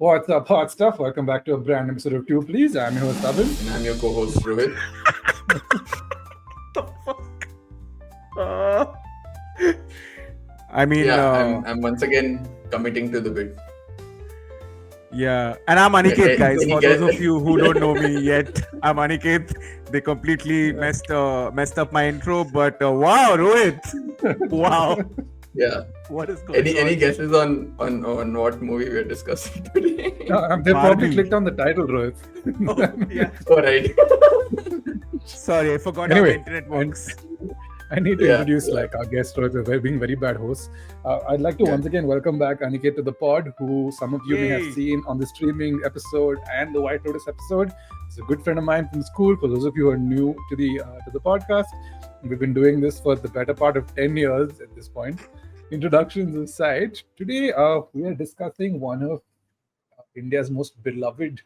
What's up, hot stuff? Welcome back to a brand new episode of Two Please. I'm your host, Abhin. And I'm your co-host Rohit. The fuck? I mean, I'm once again committing to the bit. yeah. And I'm Aniket, guys. Any For guess? those of you who don't know me yet, I'm Aniket. They completely messed up my intro, but wow, Rohit! Wow, Yeah. what is going Any on? guesses on what movie we're discussing today? They probably Barbie. clicked on the title, Rohit. Oh, yeah. All right. Sorry, I forgot Anyway, how the internet works. I need to Yeah. introduce our guest, Rohit. We're being very bad hosts. I'd like to once again welcome back Aniket to the pod, who some of you may have Yay. seen on the streaming episode and the White Lotus episode. He's a good friend of mine from school. For those of you who are new to the podcast, we've been doing this for the better part of 10 years at this point. Introductions aside, today we are discussing one of India's most beloved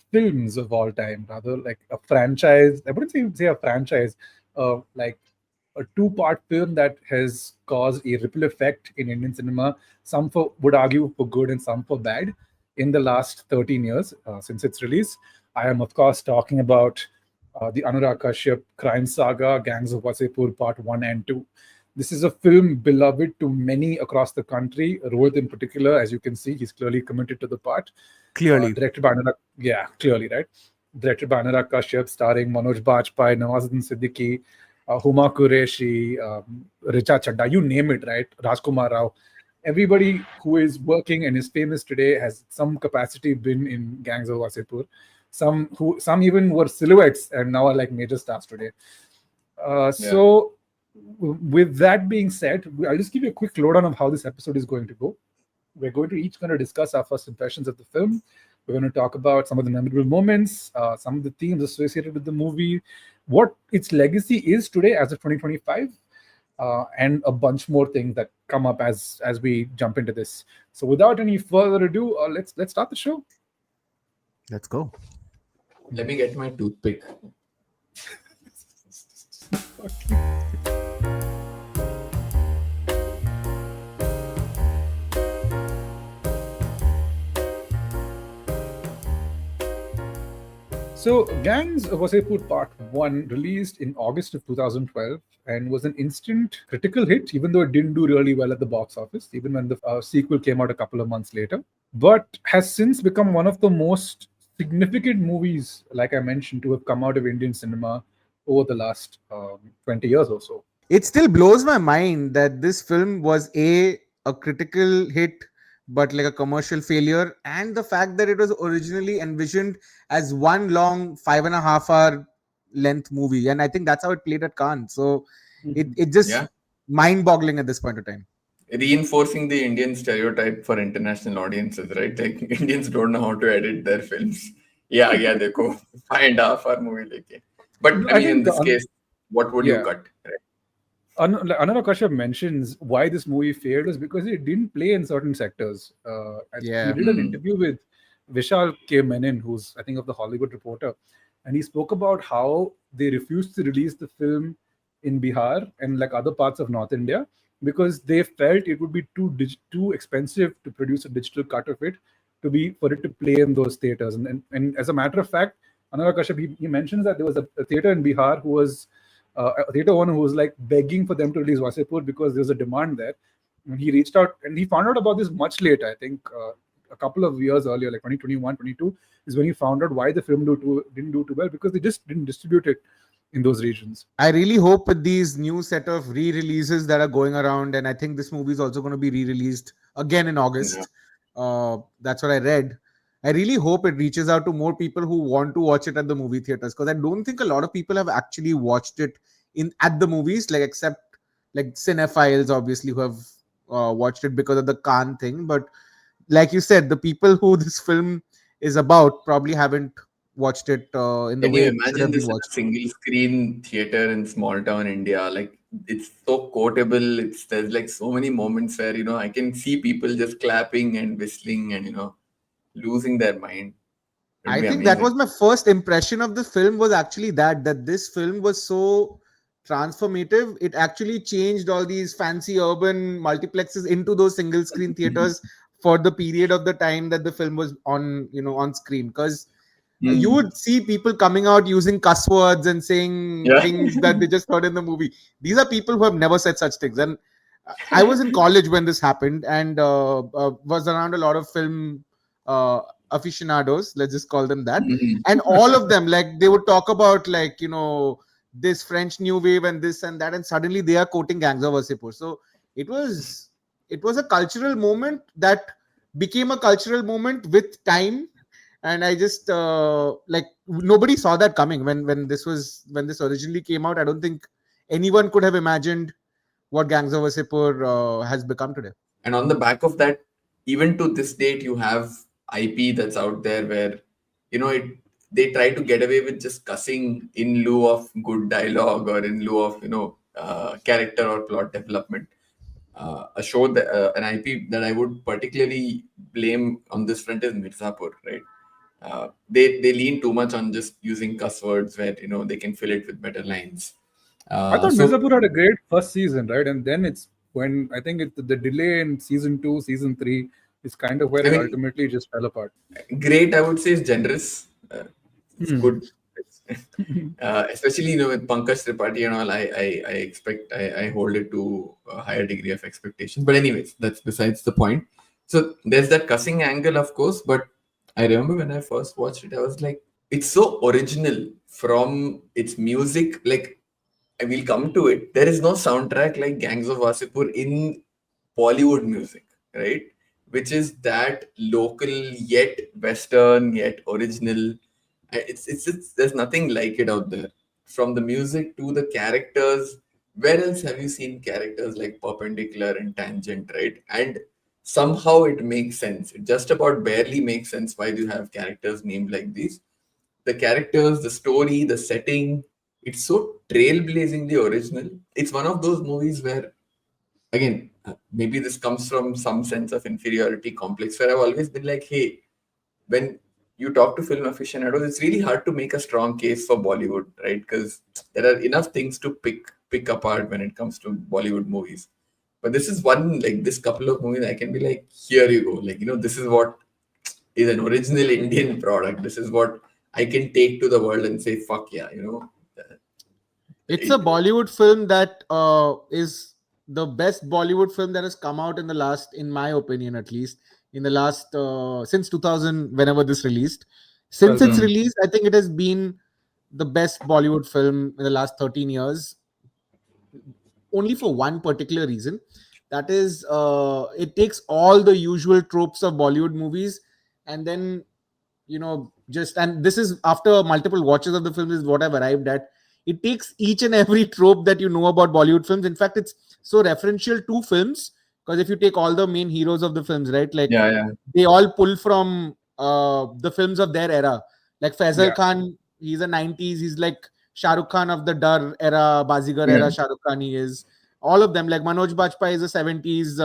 films of all time, rather like a franchise. I wouldn't say a franchise, like a two-part film that has caused a ripple effect in Indian cinema. Some would argue for good and some for bad in the last 13 years since its release. I am, of course, talking about the Anurag Kashyap crime saga, Gangs of Wasseypur Part 1 and 2. This is a film beloved to many across the country. Rohit, in particular, as you can see, he's clearly committed to the part. Clearly. Directed by Anurag, yeah, clearly, right? Directed by Anurag Kashyap, starring Manoj Bajpayee, Nawazuddin Siddiqui, Huma Qureshi, Richa Chadda, you name it, right? Rajkumar Rao. Everybody who is working and is famous today has some capacity been in Gangs of Wasseypur. Some even were silhouettes and now are like major stars today. So, with that being said, I'll just give you a quick lowdown of how this episode is going to go. We're going to discuss our first impressions of the film. We're going to talk about some of the memorable moments, some of the themes associated with the movie, what its legacy is today as of 2025, and a bunch more things that come up as we jump into this. So, without any further ado, let's start the show. Let's go. Let me get my toothpick. So, Gangs of Wasseypur Part 1 released in August of 2012 and was an instant critical hit, even though it didn't do really well at the box office, even when the sequel came out a couple of months later. But has since become one of the most significant movies, like I mentioned, to have come out of Indian cinema over the last 20 years or so. It still blows my mind that this film was a critical hit but like a commercial failure, and the fact that it was originally envisioned as one long 5.5 hour length movie, and I think that's how it played at Cannes. So it just Yeah. mind-boggling at this point of time. Reinforcing the Indian stereotype for international audiences, right? Like Indians don't know how to edit their films. Yeah, they go 5.5 hour movie like. But I mean, in this case, what would you cut? Right? Anurag Kashyap mentions why this movie failed is because it didn't play in certain sectors. He did an interview with Vishal K. Menon, who's, I think, of the Hollywood Reporter, and he spoke about how they refused to release the film in Bihar and like other parts of North India because they felt it would be too expensive to produce a digital cut of it for it to play in those theaters. And as a matter of fact, Anurag Kashyap, he mentions that there was a theater in Bihar who was a theater owner who was like begging for them to release Wasseypur because there's a demand there. And he reached out and he found out about this much later. I think a couple of years earlier, like 2021, 22, is when he found out why the film didn't do too well because they just didn't distribute it in those regions. I really hope with these new set of re-releases that are going around, and I think this movie is also going to be re-released again in August. That's what I read. I really hope it reaches out to more people who want to watch it at the movie theaters, because I don't think a lot of people have actually watched it at the movies, like except like cinephiles, obviously, who have watched it because of the Cannes thing. But like you said, the people who this film is about probably haven't watched it in the Can way you it should imagine have been this in a watched. single screen theater in small town India? Like it's so quotable. There's like so many moments where I can see people just clapping and whistling and losing their mind. It'd I be think that was amazing. my first impression of the film, was actually that this film was so transformative. It actually changed all these fancy urban multiplexes into those single screen theaters for the period of the time that the film was on, on screen. Because you Hmm. would see people coming out using cuss words and saying Yeah. things that they just heard in the movie. These are people who have never said such things. And I was in college when this happened, and was around a lot of film uh, aficionados, let's just call them that. Mhm. And all of them, like, they would talk about, like, this French new wave and this and that, and suddenly they are quoting Gangs of Wasseypur. So it was it was a cultural moment that became a cultural moment with time. And I just like, nobody saw that coming when this originally came out. I don't think anyone could have imagined what Gangs of Wasseypur has become today. And on the back of that, even to this date, you have IP that's out there where, they try to get away with just cussing in lieu of good dialogue or in lieu of, character or plot development. A show that an IP that I would particularly blame on this front is Mirzapur, right? They lean too much on just using cuss words where they can fill it with better lines. I thought So Mirzapur had a great first season, right? And then it's when I think the delay in season 2, season 3 is kind of where I it mean, ultimately just fell apart. great, I would say, is generous. It's Hmm. good. Especially with Pankaj Tripathi and all, I expect I hold it to a higher degree of expectation. But anyways, that's besides the point. So there's that cussing angle, of course. But I remember when I first watched it, I was like, it's so original from its music. Like, I will come to it. There is no soundtrack like Gangs of Wasseypur in Bollywood music, right? Which is that local yet Western yet original. It's there's nothing like it out there. From the music to the characters, where else have you seen characters like Perpendicular and Tangent, right? And somehow it makes sense. It just about barely makes sense why do you have characters named like these. The characters, the story, the setting, it's so trailblazingly original. It's one of those movies where, again, maybe this comes from some sense of inferiority complex where I've always been like, hey, when you talk to film aficionados, it's really hard to make a strong case for Bollywood, right? Because there are enough things to pick apart when it comes to Bollywood movies. But this is one, like this couple of movies I can be like, here you go. Like, this is what is an original Indian product. This is what I can take to the world and say, fuck yeah. It's a It, Bollywood film that is the best Bollywood film that has come out in the last, in my opinion, at least in the last since 2000, whenever this released. Since its 2000. release, I think it has been the best Bollywood film in the last 13 years, only for one particular reason. That is, it takes all the usual tropes of Bollywood movies, and then, just, and this is after multiple watches of the film, is what I've arrived at. It takes each and every trope that you know about Bollywood films. In fact, it's so referential to films, because if you take all the main heroes of the films, right, like, yeah, yeah, they all pull from the films of their era. Like Faisal Yeah. Khan, he's a 90s, he's like Shah Rukh Khan of the Dar era, Bazigar yeah, era. Shah Rukh Khan, he is. All of them, like Manoj Bajpayee is a 70s,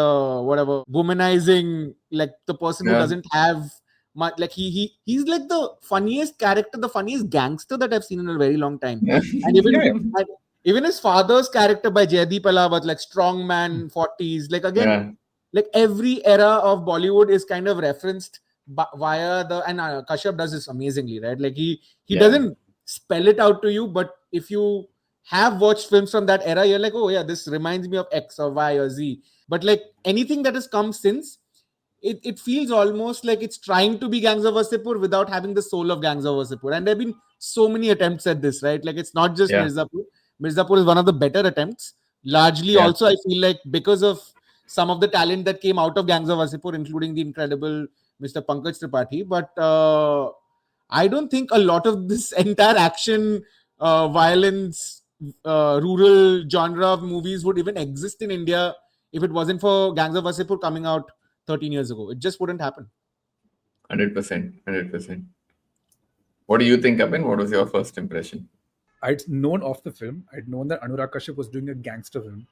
whatever, womanizing, like the person who yeah, doesn't have much, like he's like the funniest character, the funniest gangster that I've seen in a very long time. yeah. And Yeah, yeah. even his father's character by Jaideep Alawat, like strong man 40s, like, again, Yeah, like every era of Bollywood is kind of referenced via the, and Kashyap does this amazingly, right? Like he yeah, doesn't spell it out to you, but if you have watched films from that era, you're like, oh yeah, this reminds me of X or Y or Z. But like anything that has come since, it feels almost like it's trying to be Gangs of Wasseypur without having the soul of Gangs of Wasseypur. And there have been so many attempts at this, right? Like it's not just yeah, Mirzapur. Mirzapur is one of the better attempts. Largely, yeah. also, I feel like because of some of the talent that came out of Gangs of Wasseypur, including the incredible Mr. Pankaj Tripathi. But I don't think a lot of this entire action, violence, rural genre of movies would even exist in India if it wasn't for Gangs of Wasseypur coming out 13 years ago. It just wouldn't happen. 100%, 100%. What do you think, Abin? What was your first impression? I'd known of the film. I'd known that Anurag Kashyap was doing a gangster film.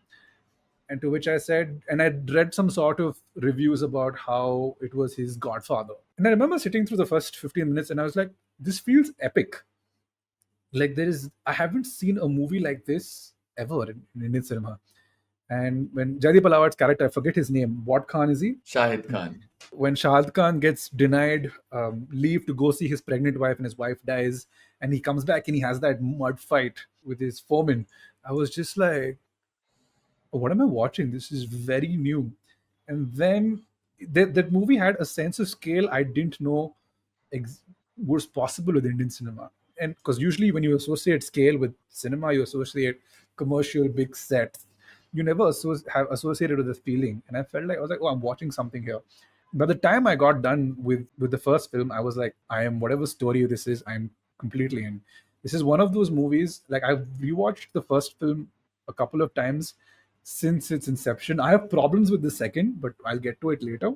And to which I said, and I'd read some sort of reviews about how it was his godfather. And I remember sitting through the first 15 minutes and I was like, this feels epic. Like I haven't seen a movie like this ever in Indian cinema. And when Jaideep Palawat's character, I forget his name, what Khan is he? Shahid Khan. When Shahid Khan gets denied leave to go see his pregnant wife and his wife dies, and he comes back and he has that mud fight with his foreman, I was just like, what am I watching? This is very new. And then that movie had a sense of scale I didn't know was possible with Indian cinema. And because usually when you associate scale with cinema, you associate commercial big sets. You never have associated with the feeling. And I felt like I was like, oh, I'm watching something here. By the time I got done with the first film, I was like, I am whatever story this is, I'm completely in. This is one of those movies. Like I've rewatched the first film a couple of times since its inception. I have problems with the second, but I'll get to it later.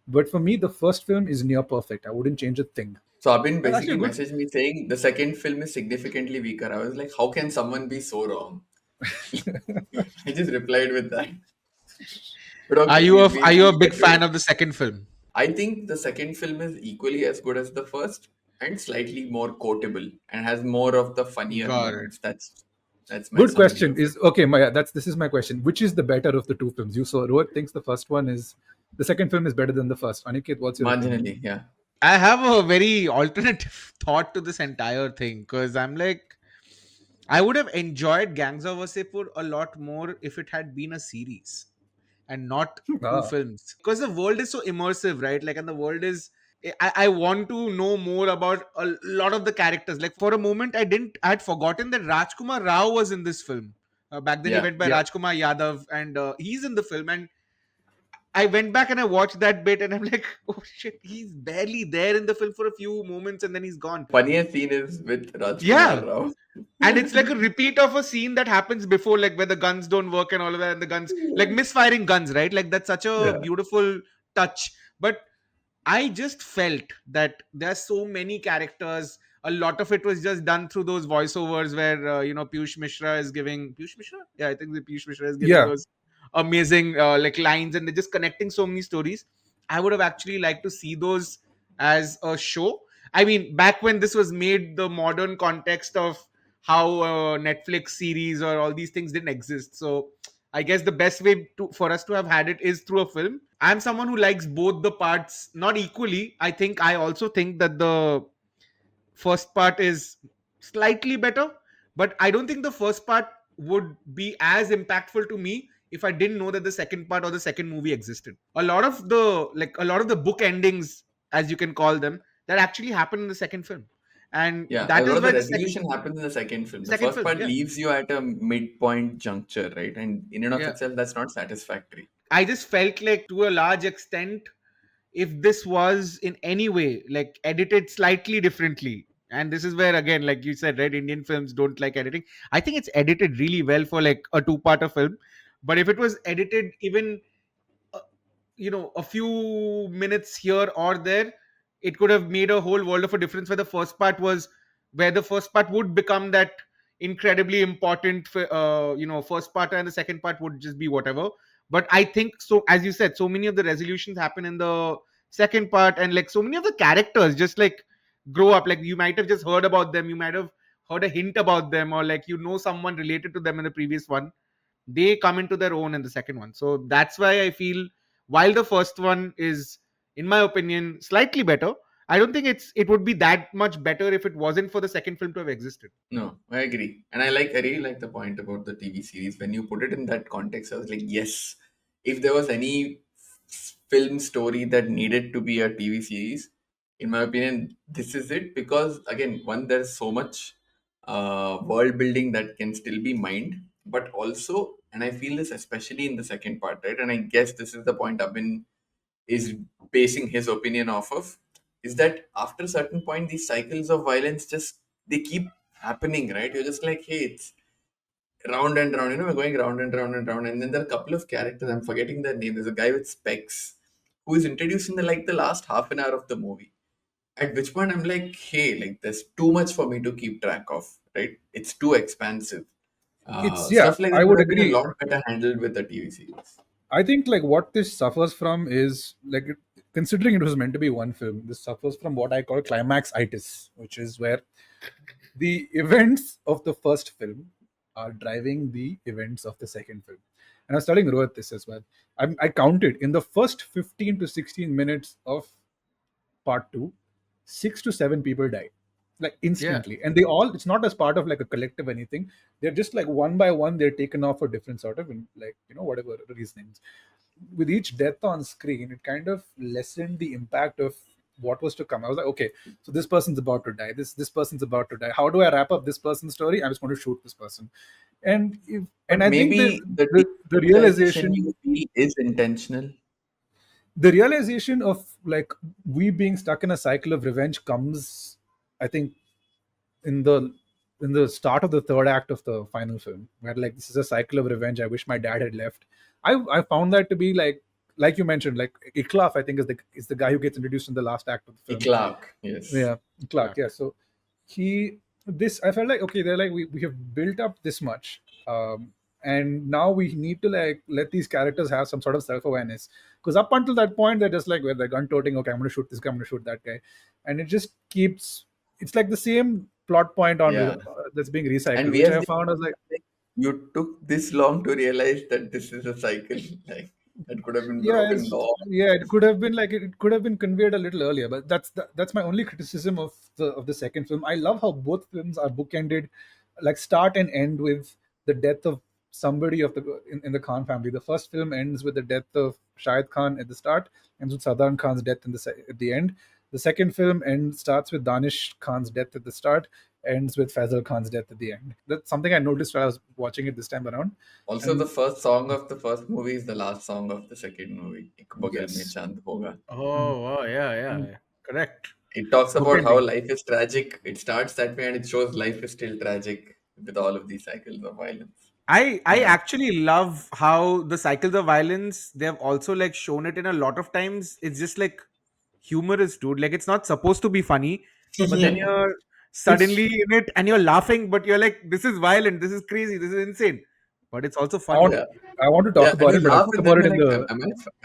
But for me, the first film is near perfect. I wouldn't change a thing. So Abhin That's actually basically good. messaged me saying the second film is significantly weaker. I was like, how can someone be so wrong? I just replied with that. But Are okay, you a are you we'll a big get to fan it. of the second film? I think the second film is equally as good as the first and slightly more quotable and has more of the funnier Got it. moments. That's my Good summary question. of it. Is okay. My this is my question. Which is the better of the two films? You saw Rohit thinks the first one is the second film is better than the first. Aniket, what's your opinion? Marginally, yeah. I have a very alternative thought to this entire thing because I'm like, I would have enjoyed Gangs of Wasseypur a lot more if it had been a series and not two Ah, films. Because the world is so immersive, right? Like, and the world is. I want to know more about a lot of the characters. Like, for a moment, I had forgotten that Rajkumar Rao was in this film. Back then, he Yeah. went by yeah, Rajkumar Yadav, and he's in the film. And I went back and I watched that bit, and I'm like, oh shit, he's barely there in the film for a few moments, and then he's gone. Funniest scene is with Rajkumar Yeah, Rao. and it's like a repeat of a scene that happens before, like where the guns don't work and all of that, and the guns like misfiring guns, right? Like that's such a yeah, beautiful touch. But I just felt that there's so many characters. A lot of it was just done through those voiceovers where Piyush Mishra is giving Piyush Mishra. Yeah, I think the Piyush Mishra is giving yeah. those amazing like lines, and they're just connecting so many stories. I would have actually liked to see those as a show. I mean, back when this was made, the modern context of how Netflix series or all these things didn't exist. So I guess the best way for us to have had it is through a film. I'm someone who likes both the parts, not equally. I also think that the first part is slightly better, but I don't think the first part would be as impactful to me if I didn't know that the second part or the second movie existed. A lot of the book endings, as you can call them, that actually happen in the second film. And Yeah, a that lot is of the why the second resolution happens in the second film. The second first film, part yeah. leaves you at a midpoint juncture, right? And in and of Yeah. itself, that's not satisfactory. I just felt like to a large extent, if this was in any way like edited slightly differently, and this is where again, like you said, right, Indian films don't like editing. I think it's edited really well for like a two-parter film, but if it was edited even uh, a few minutes here or there, it could have made a whole world of a difference where the first part would become that incredibly important first part, and the second part would just be whatever. But I think, so as you said, so many of the resolutions happen in the second part, and like so many of the characters just like grow up. Like you might have just heard about them, you might have heard a hint about them, or like someone related to them in the previous one. They come into their own in the second one. So that's why I feel, while the first one is, in my opinion, slightly better, I don't think it would be that much better if it wasn't for the second film to have existed. No, I agree. And I really like the point about the TV series. When you put it in that context, I was like, yes, if there was any film story that needed to be a TV series, in my opinion, this is it. Because again, one, there's so much world building that can still be mined, but also, and I feel this especially in the second part, right? And I guess this is the point Abhin is basing his opinion off of, is that after a certain point these cycles of violence just they keep happening, right? You're just like, hey, it's round and round, we're going round and round and round. And then there are a couple of characters, I'm forgetting their name. There's a guy with specs who is introduced in the last half an hour of the movie, at which point I'm like, hey, like there's too much for me to keep track of, right? It's too expansive. It's yeah. Stuff like I that would would have been a agree. lot better handled with a TV series. I think like what this suffers from is like considering it was meant to be one film, this suffers from what I call climax-itis, which is where the events of the first film are driving the events of the second film. And I was telling Rohit this as well. I counted in the first 15 to 16 minutes of part two, 6 to 7 people died, like instantly. And they all, it's not as part of like a collective anything. They're just like one by one, they're taken off for different sort of, like, whatever reasonings. With each death on screen, it kind of lessened the impact of what was to come. I was like, okay, so this person's about to die. This person's about to die. How do I wrap up this person's story? I'm just going to shoot this person. And But I think maybe the the dehumanization realization you feel is intentional. the realization of like we being stuck in a cycle of revenge comes, I think, in the start of the third act of the final film, where like this is a cycle of revenge. I wish my dad had left. I found that to be like you mentioned, like Iklaf, I think is the guy who gets introduced in the last act of the film. Clark, yes. Yeah, Clark. Yeah. So I felt like, okay, they're like, we have built up this much, and now we need to like let these characters have some sort of self-awareness, because up until that point they're just like, well, they're gun toting, okay, I'm going to shoot this guy, I'm going to shoot that guy, and it just keeps, it's like the same plot point on Yeah. that's being recycled, And which I found as like, you took this long to realize that this is a cycle. Like that could have been yeah, broken long. it could have been like, it could have been conveyed a little earlier, but that's my only criticism of the second film. I love how both films are bookended, like start and end with the death of somebody in the Khan family. The first film ends with the death of Shahid Khan at the start, ends with Saddam Khan's death at the end. The second film starts with Danish Khan's death at the start, ends with Faisal Khan's death at the end. That's something I noticed while I was watching it this time around. Also, And the first song of the first movie is the last song of the second movie. Ek Bagal Mein yes, Chand Hoga. Oh, yeah. Mm. Correct. It talks about how Bookending. life is tragic. It starts that way and it shows life is still tragic with all of these cycles of violence. I Yeah. actually love how the cycles of violence, they've also like shown it in a lot of times. It's just like humorous, dude. Like it's not supposed to be funny, but then Yeah. you're it's suddenly in it and you're laughing, but you're like, this is violent, this is crazy, this is insane. But it's also I funny. want Yeah. I want to talk Yeah. And about you it, but I'll laugh talk and then about it you're in like, the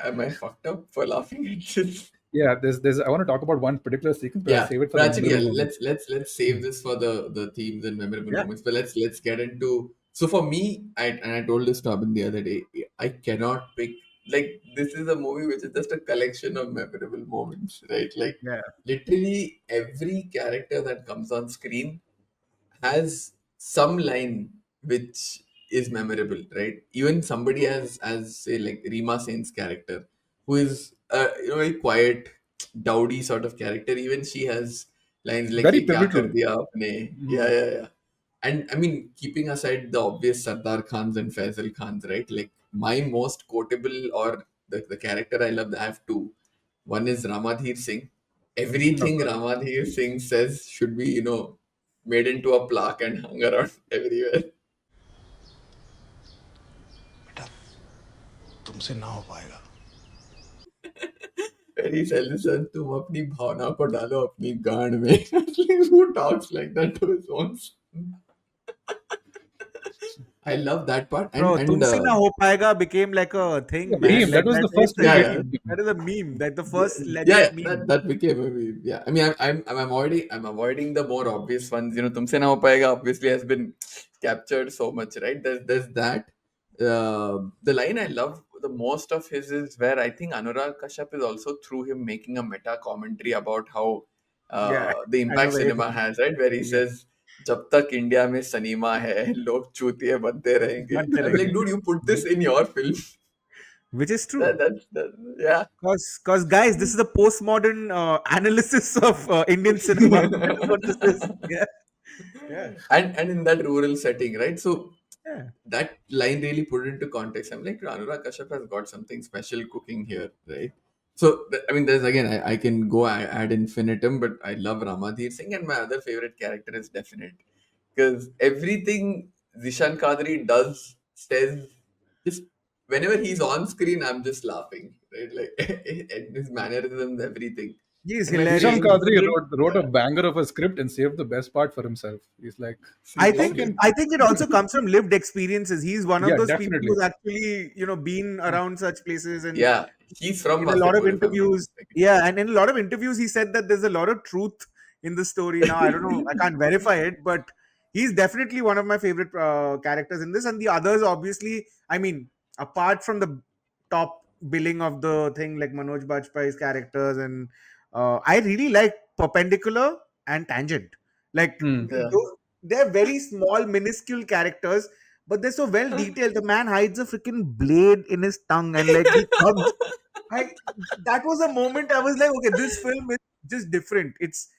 am I fucked up for laughing at this? yeah. There's I want to talk about one particular sequence, but I'll Yeah, save it for but the actually, yeah, memorable moments. let's save this for the themes and memorable Yeah. moments. But let's get into. So for me, I told this to Abin the other day. I cannot pick, like, this is a movie which is just a collection of memorable moments, right? Like Yeah. literally every character that comes on screen has some line which is memorable, right? Even somebody as say like Rima Sen's character, who is a very quiet, dowdy sort of character. Even she has lines like Very "ये क्या कर pivotal. दिया आपने?" Yeah, Mm. yeah, yeah. And I mean, keeping aside the obvious Sardar Khans and Faisal Khans, right? Like my most quotable or the character I love, I have two. One is Ramadhir Singh. Of Everything course. Ramadhir Singh says should be, made into a plaque and hung around everywhere. बेटा तुमसे ना हो पाएगा Where he says, "Listen, तुम अपनी भावना को डालो अपनी गांड में." Who talks like that to his own son? I love that part. Bro, And Tumse Na Ho Paega became like a Yeah, thing, man. meme. That Like was that the is first the, meme yeah, it yeah. became. that is a meme. Like the first Yeah, legit meme. that became a meme. Yeah, I mean, I'm avoiding the more obvious ones. तुमसे ना हो पाएगा obviously has been captured so much, right? There's that. The line I love the most of his is where I think Anurag Kashyap is also through him making a meta commentary about how Yeah, the I know impact very cinema has, right? Where he yeah. says, "जब तक India में cinema है, लोग चूतिए बनते रहेंगे." Bante I'm like, rahenge. dude, you put this in your film. Which is true. Yeah. Cause guys, this is a postmodern analysis of Indian cinema. That's what this is. Yeah, yeah, And in that rural setting, right? So yeah. that line really put it into context. I'm like, Anurag Kashyap has got something special cooking here, right? So I mean, there's again, I can go ad infinitum, but I love Ramadhir Singh, and my other favorite character is Definite, because everything Zishan Kadri does says just whenever he's on screen, I'm just laughing, right? Like and his mannerisms, everything. He's And my Zishan hilarious. Kadri favorite, wrote a yeah, banger of a script and saved the best part for himself. He's like, how seriously. can I think it also comes from lived experiences. He's one of yeah, those people definitely. who's actually, been around such places, and Yeah, he's from in a lot of Wasseypur, if I'm not interviews, mistaken. yeah, and in a lot of interviews, he said that there's a lot of truth in the story. Now, I don't know, I can't verify it, but he's definitely one of my favorite characters in this. And the others, obviously, I mean, apart from the top billing of the thing, like Manoj Bajpayee's characters, and I really like Perpendicular and Tangent. Like Yeah. they're very small, minuscule characters, but they're so well detailed. The man hides a freaking blade in his tongue, and like he comes. I That was a moment I was like, okay, this film is just different. It's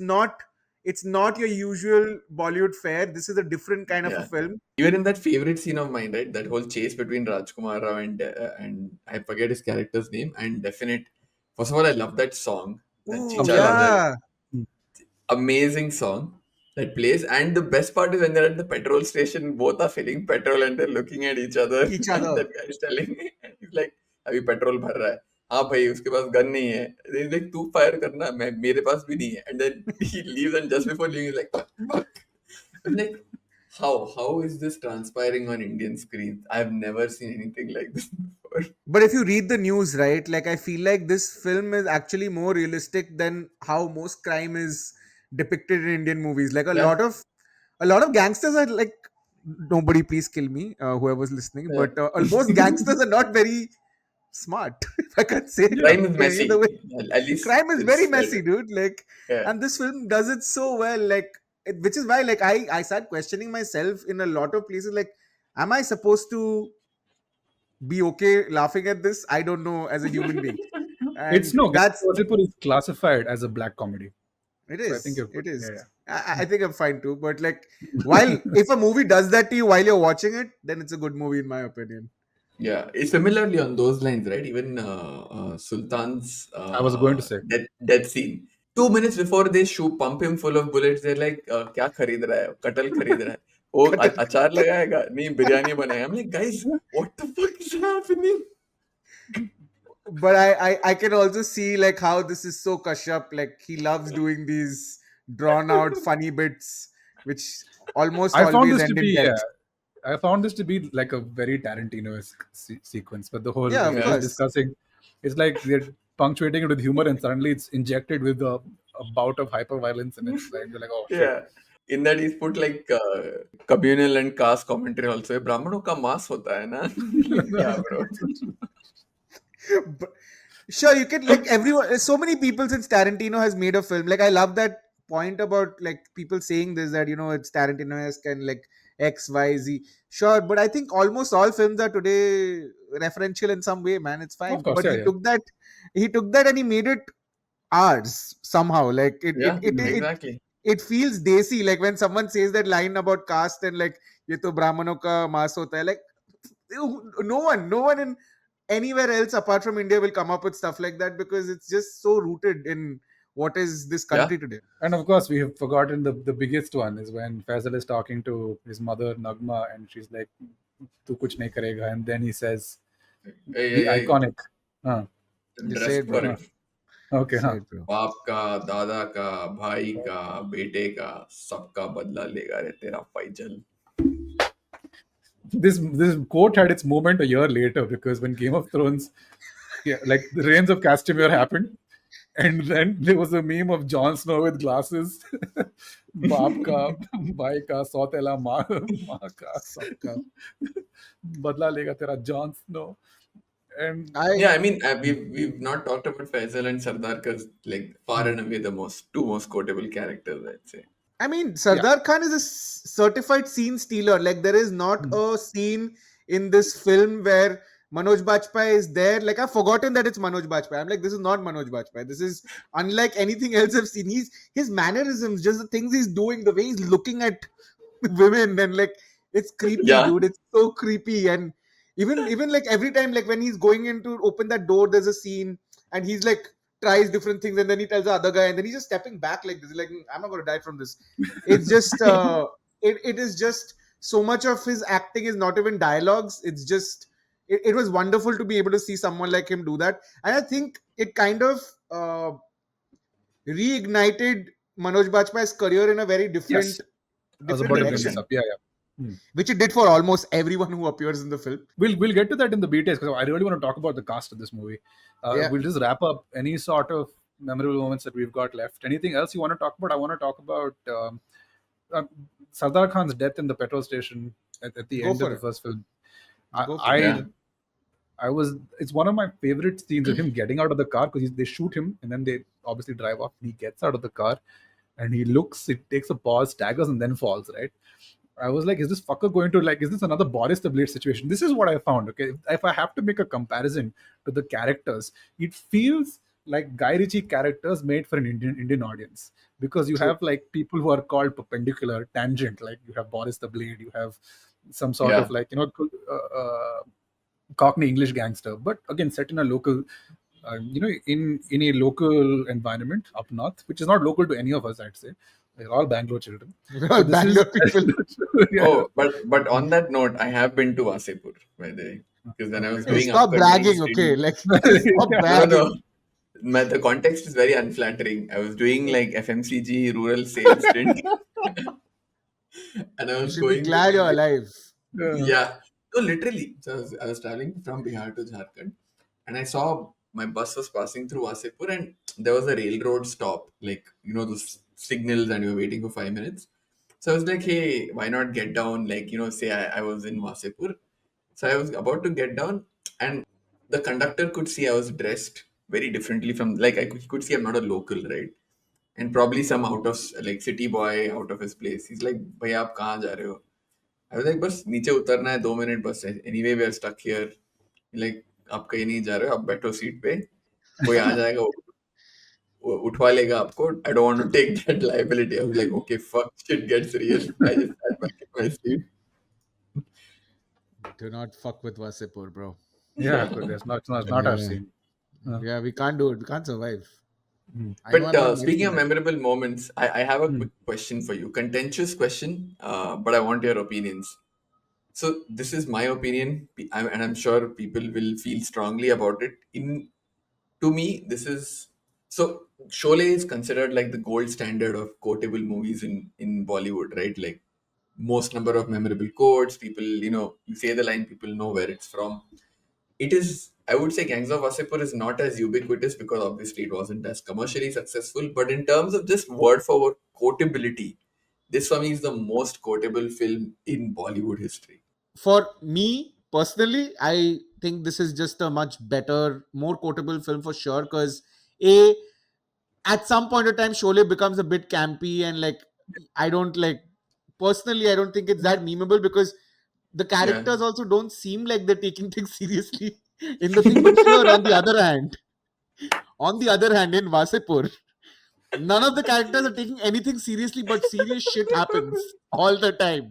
not your usual Bollywood fare. This is a different kind of a Yeah. film. Even in that favorite scene of mine, right? That whole chase between Rajkumar Rao and I forget his character's name, and Definite. First of all, I love that song. That Ooh, Chicha Samsara. Laga. yeah. Amazing song that plays. And the best part is when they're at the petrol station, both are filling petrol and they're looking at each other. Each And other. that guy is telling me, and he's like, अभी petrol भर रहा है. हाँ भाई उसके पास gun नहीं है. He's like, तू फायर करना, मैं मेरे पास भी नहीं है. And then he leaves, and just before leaving, he's like, fuck. I'm like, how is this transpiring on Indian screens? I've never seen anything like this before. But if you read the news, right, like I feel like this film is actually more realistic than how most crime is depicted in Indian movies. Like Yeah. a lot of gangsters are like, nobody please kill me, whoever's listening. Yeah. But most gangsters are not very smart, if I can say. Crime is messy. The way At least crime is it's very well messy, done. dude. Like, Yeah. and this film does it so well. Like, which is why, like, I start questioning myself in a lot of places. Like, am I supposed to be okay laughing at this? I don't know, as a human being. It's And no. that's Wasseypur is classified as a black comedy. it So I think is. you're good. It is. Yeah, I think I'm fine too. But like, while if a movie does that to you while you're watching it, then it's a good movie in my opinion. Yeah, it's similarly on those lines, right? Even Sultan's I was going to say. death scene. 2 minutes before they shoot, pump him full of bullets. They're like, क्या खरीद रहा है? कटल खरीद रहा है. वो अचार लगाएगा? नहीं, बिरयानी बनाएगा. I'm like, guys, what the fuck is happening? But I can also see like how this is so Kashyap. Like he loves doing these drawn out funny bits, which almost I found always this to end in be death. I found this to be like a very Tarantino-esque sequence, but the whole Yeah, of we're course. discussing, it's like they're punctuating it with humor, and suddenly it's injected with a bout of hyper violence, and it's like you're like, oh shit. Yeah. In that he's put like communal and caste commentary also. ब्राह्मणों का मांस होता है ना? Yeah, bro. But, sure, you can like everyone. So many people since Tarantino has made a film. Like I love that point about like people saying this that it's Tarantino-esque and like X, Y, Z. Sure, but I think almost all films are today referential in some way, man. It's fine. Of course, But yeah, he took that and he made it ours somehow. Like Yeah, exactly. it feels desi. Like when someone says that line about caste and like ये तो ब्राह्मणों का मांस होता है. Like no one in anywhere else apart from India will come up with stuff like that because it's just so rooted in what is this country today. And of course, we have forgotten the biggest one is when Faisal is talking to his mother Nagma, and she's like, "Tu kuch nahi karega," and then he says, the iconic. Just say it, bro. Okay, Say it, bro. बाप का, दादा का, भाई का, बेटे का, सबका बदला लेगा रे तेरा Faizal. This quote had its moment a year later because when Game of Thrones, like the Reigns of Castamere happened, and then there was a meme of Jon Snow with glasses. Baap ka, bhai ka, sautela maa ka, sabka. Badla lega tera Jon Snow. And I mean, we've not talked about Faisal and Sardar because like far and away the two most quotable characters, I'd say. I mean, Sardar Khan is a certified scene stealer. Like, there is not a scene in this film where Manoj Bajpayee is there. Like, I've forgotten that it's Manoj Bajpayee. I'm like, this is not Manoj Bajpayee. This is unlike anything else I've seen. His mannerisms, just the things he's doing, the way he's looking at women, and like, it's creepy, dude. It's so creepy. And even like every time, like when he's going in to open that door, there's a scene, and he's like tries different things, and then he tells the other guy, and then he's just stepping back like this, like I'm not going to die from this. It's just it is just so much of his acting is not even dialogues. It's just it was wonderful to be able to see someone like him do that, and I think it kind of reignited Manoj Bajpayee's career in a very different direction. Which it did for almost everyone who appears in the film. We'll get to that in the details because I really want to talk about the cast of this movie. We'll just wrap up any sort of memorable moments that we've got left. Anything else you want to talk about? I want to talk about Sardar Khan's death in the petrol station at the end of the first film. It's one of my favorite scenes of him getting out of the car, because they shoot him and then they obviously drive off. And he gets out of the car and he looks, it takes a pause, staggers, and then falls, right? I was like, is this fucker going to, like, is this another Boris the Blade situation? This is what I found, okay? If I have to make a comparison to the characters, it feels like Guy Ritchie characters made for an Indian audience. Because you have, like, people who are called perpendicular, tangent, like you have Boris the Blade, you have some sort of, like, Cockney English gangster, but again set in a local, in a local environment up north, which is not local to any of us, I'd say. They're all Bangalore children. We're all Bangalore people. Yeah. Oh, but on that note, I have been to Wasseypur, by the way, because when I was doing stop bragging, okay? Like, stop bragging. No. The context is very unflattering. I was doing like FMCG rural sales stint, and I was going. Be glad you're alive. Yeah. No, literally. So I was traveling from Bihar to Jharkhand, and I saw my bus was passing through Wasseypur, and there was a railroad stop, like, those signals, and you were waiting for 5 minutes. So I was like, hey, why not get down? Like, say I was in Wasseypur. So I was about to get down, and the conductor could see I was dressed very differently from, like, he could see I'm not a local, right? And probably some out of, like, city boy out of his place. He's like, bhai, aap kahan ja rahe ho? I was like, बस नीचे उतरना है 2 minute बस है. Anyway, we are stuck here. Like, आप कहीं नहीं जा रहे हो, आप बैठो सीट पे, कोई आ जाएगा उठवा लेगा आपको. I don't want to take that liability. I was like, okay, fuck, shit gets real. I just sat back in my seat. Do not fuck with Wasseypur, bro. Yeah, that's not our scene. Yeah, we can't do it. We can't survive. But speaking of memorable moments, I have a quick question for you. Contentious question, but I want your opinions. So this is my opinion, and I'm sure people will feel strongly about it. To me, this is... So Sholay is considered like the gold standard of quotable movies in Bollywood, right? Like, most number of memorable quotes, people, you say the line, people know where it's from. It is, I would say, Gangs of Wasseypur is not as ubiquitous because obviously it wasn't as commercially successful. But in terms of just word for word quotability, this for me is the most quotable film in Bollywood history. For me personally, I think this is just a much better, more quotable film for sure. Because at some point of time, Sholay becomes a bit campy, and like, I don't think it's that memeable, because the characters also don't seem like they're taking things seriously in the thing. But sure, on the other hand, in Wasseypur, none of the characters are taking anything seriously, but serious shit happens all the time.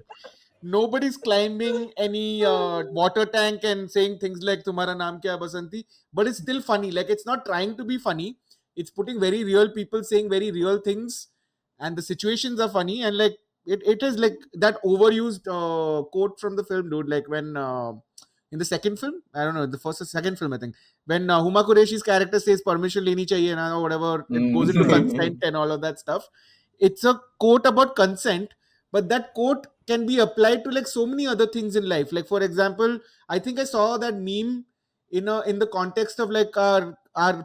Nobody's climbing any water tank and saying things like "Tumhara naam kya hai, Basanti," but it's still funny. Like, it's not trying to be funny. It's putting very real people saying very real things, and the situations are funny. And like, it is like that overused quote from the film, dude. Like, when in the second film, I don't know, the first or second film, I think, when Huma Qureshi's character says permission leni chahiye na, whatever, it goes into consent and all of that stuff. It's a quote about consent, but that quote can be applied to like so many other things in life. Like, for example, I think I saw that meme in the context of like our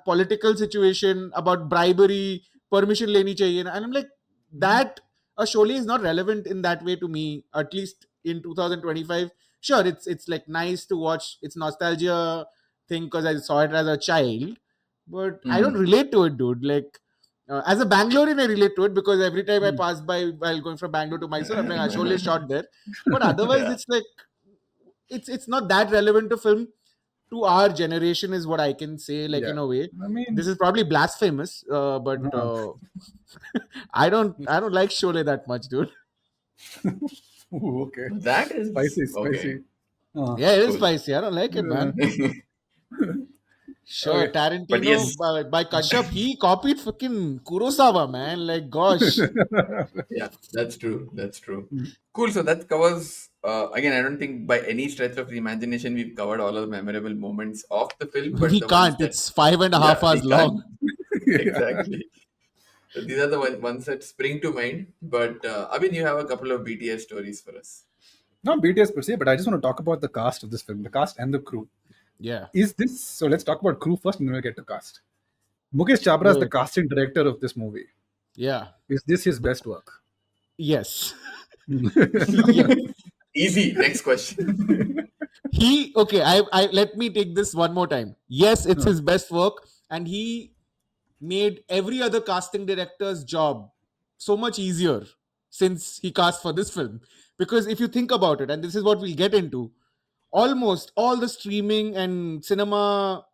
political situation about bribery, permission leni chahiye, and I'm like, that a Sholay is not relevant in that way to me, at least in 2025. Sure, it's like nice to watch. It's nostalgia thing because I saw it as a child, but I don't relate to it, dude. Like, as a Bangalorean, I relate to it because every time I pass by while going from Bangalore to Mysore, I'm like, Sholay shot there. But otherwise, it's like, it's not that relevant to film to our generation, is what I can say. Like, in a way, I mean, this is probably blasphemous, but I don't like Sholay that much, dude. Ooh, okay. That is spicy. Okay. Yeah, it is spicy. I don't like it, man. Sure, okay. Tarantino, yes, by Kashyap, he copied fucking Kurosawa, man. Like, gosh. Yeah, that's true. Cool. So that covers, again, I don't think by any stretch of the imagination we've covered all of the memorable moments of the film. But we can't. It's 5.5 hours long. Exactly. So these are the ones that spring to mind. But Abhin, you have a couple of BTS stories for us. Not BTS per se, but I just want to talk about the cast of this film, the cast and the crew. Yeah. So let's talk about crew first and then we'll get to cast. Mukesh Chabra is the casting director of this movie. Yeah. Is this his best work? Yes. Easy. Next question. I let me take this one more time. Yes, it's his best work, and he made every other casting director's job so much easier since he cast for this film. Because if you think about it, and this is what we'll get into, almost all the streaming and cinema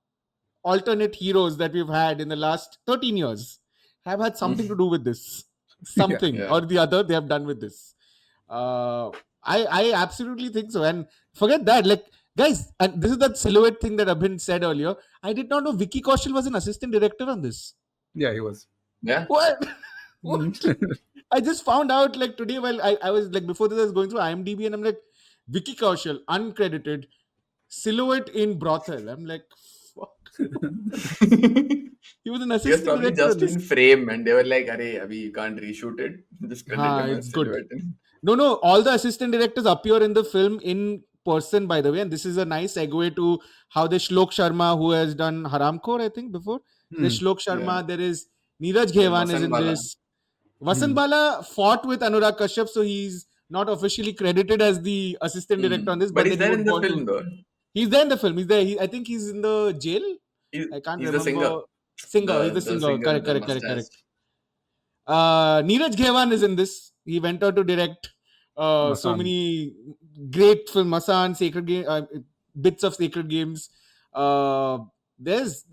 alternate heroes that we've had in the last 13 years have had something to do with this. Yeah. Something Yeah. or the other they have done with this. Uh, I absolutely think so. And forget that, like, guys, and this is that silhouette thing that Abhin said earlier. I did not know Vicky Kaushal was an assistant director on this. Yeah, he was. Yeah. What? What? Mm. I just found out like today while I was like before this I was going through IMDb and I'm like Vicky Kaushal uncredited silhouette in brothel. I'm like, fuck. He was an He was assistant probably director on just this. in frame, and they were like, "Arey, abhi you can't reshoot it. Just credit him as It's good. silhouette." No, all the assistant directors appear in the film in person, by the way, and this is a nice segue to how the Shlok Sharma, who has done Haramkhor, I think before. There's Shlok Sharma. Yeah. There is Neeraj There's Ghewan is Vasant in Bala. this. Vasant Bala fought with Anurag Kashyap, so he's not officially credited as the assistant director on this. But But he's then he there in would go the on to. film, though. He's there in the film. He's there. I think he's in the jail. I can't He's the singer. remember. Singer. He's the The singer. singer with the Correct. mustache. Neeraj Ghewan is in this. He went on to direct so Masan. many great films, Masan, Sacred Game, bits of Sacred Games. There's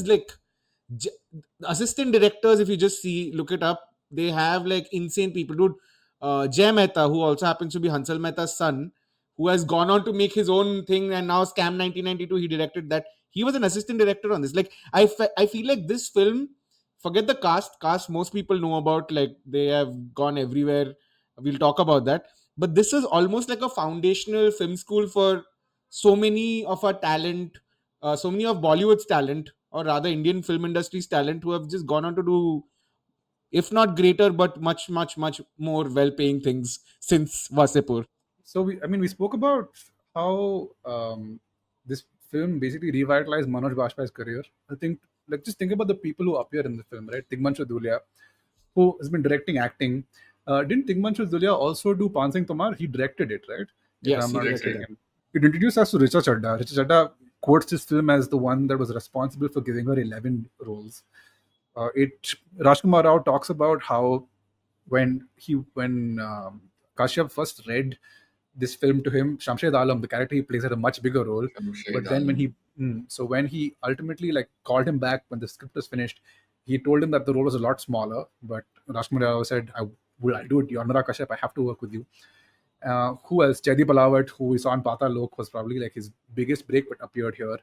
like j- assistant directors. If you just look it up, they have like insane people. Dude, Jay Mehta, who also happens to be Hansal Mehta's son, who has gone on to make his own thing, and now Scam 1992. He directed that. He was an assistant director on this. Like I feel like this film, forget the cast most people know about, like they have gone everywhere, we'll talk about that, but this is almost like a foundational film school for so many of our talent, so many of Bollywood's talent, or rather Indian film industry's talent, who have just gone on to do, if not greater, but much more well-paying things since Wasseypur. So we spoke about how this film basically revitalized Manoj Bajpayee's career. I think, like, just think about the people who appear in the film, right? Tigmanshu Dhulia, who has been directing acting. Didn't Tigmanshu Dhulia also do Pan Singh Tomar? He directed it, right? Yes, If I'm he not directed mistaken. It introduced us to Richa Chadda. Richa Chadda quotes this film as the one that was responsible for giving her 11 roles. Rajkumar Rao talks about how when Kashyap first read this film to him, Shamshed Alam, the character he plays, had a much bigger role. But then when he ultimately like called him back when the script was finished, he told him that the role was a lot smaller. But Rajkumar Rao said, "I'll do it. You're Anurag Kashyap. I have to work with you." Who else? Jaideep Alawat, who we saw in Pata Lok, was probably like his biggest break, but appeared here.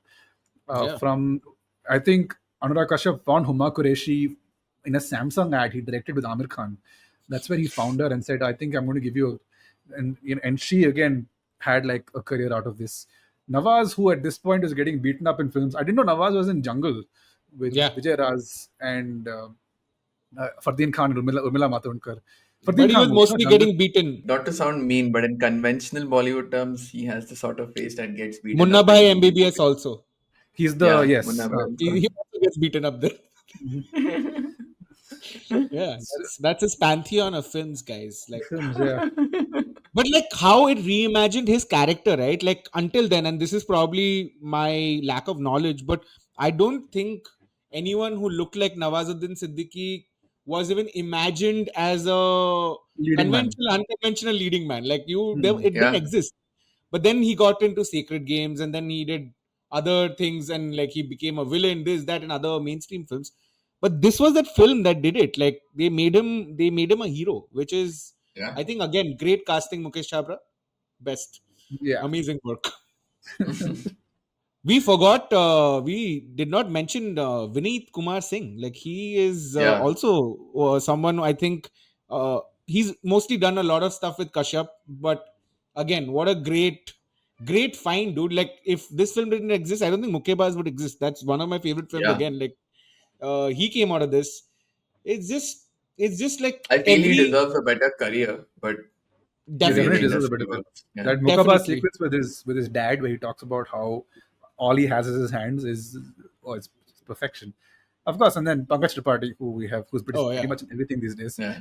From, I think, Anurag Kashyap found Huma Qureshi in a Samsung ad he directed with Amir Khan. That's where he found her and said, "I think I'm going to give you," and she again had like a career out of this. Nawaz, who at this point was getting beaten up in films. I didn't know Nawaz was in Jungle with Vijay Raz and Fardeen Khan and Urmila Matondkar. But he was mostly getting beaten. Not to sound mean, but in conventional Bollywood terms, he has the sort of face that gets beaten Munna up. Bhai MBBS also. He's the yes. Munna Bhai. He also gets beaten up there. Yeah, that's his pantheon of films, guys. Like, films, yeah. but like how it reimagined his character, right? Like until then, and this is probably my lack of knowledge, but I don't think anyone who looked like Nawazuddin Siddiqui was even imagined as a Leading man. unconventional leading man. Like it didn't exist. But then he got into Sacred Games, and then he did other things, and like he became a villain, this, that, and other mainstream films. But this was that film that did it. Like they made him a hero, which is, I think, again, great casting. Mukesh Chabra, best, amazing work. We forgot, we did not mention Vineet Kumar Singh. Like he is also someone, I think, he's mostly done a lot of stuff with Kashyap, but again, what a great find, dude. Like if this film didn't exist, I don't think Mukkebaz would exist. That's one of my favorite films. Again, like he came out of this. It's just like I feel he deserves a better career, but definitely deserves a better career. That Mukkebaz sequence with his dad, where he talks about how all he has is his hands, it's perfection. Of course, and then Pankaj Tripathi, who's Oh, pretty yeah. much in everything these days. Yeah.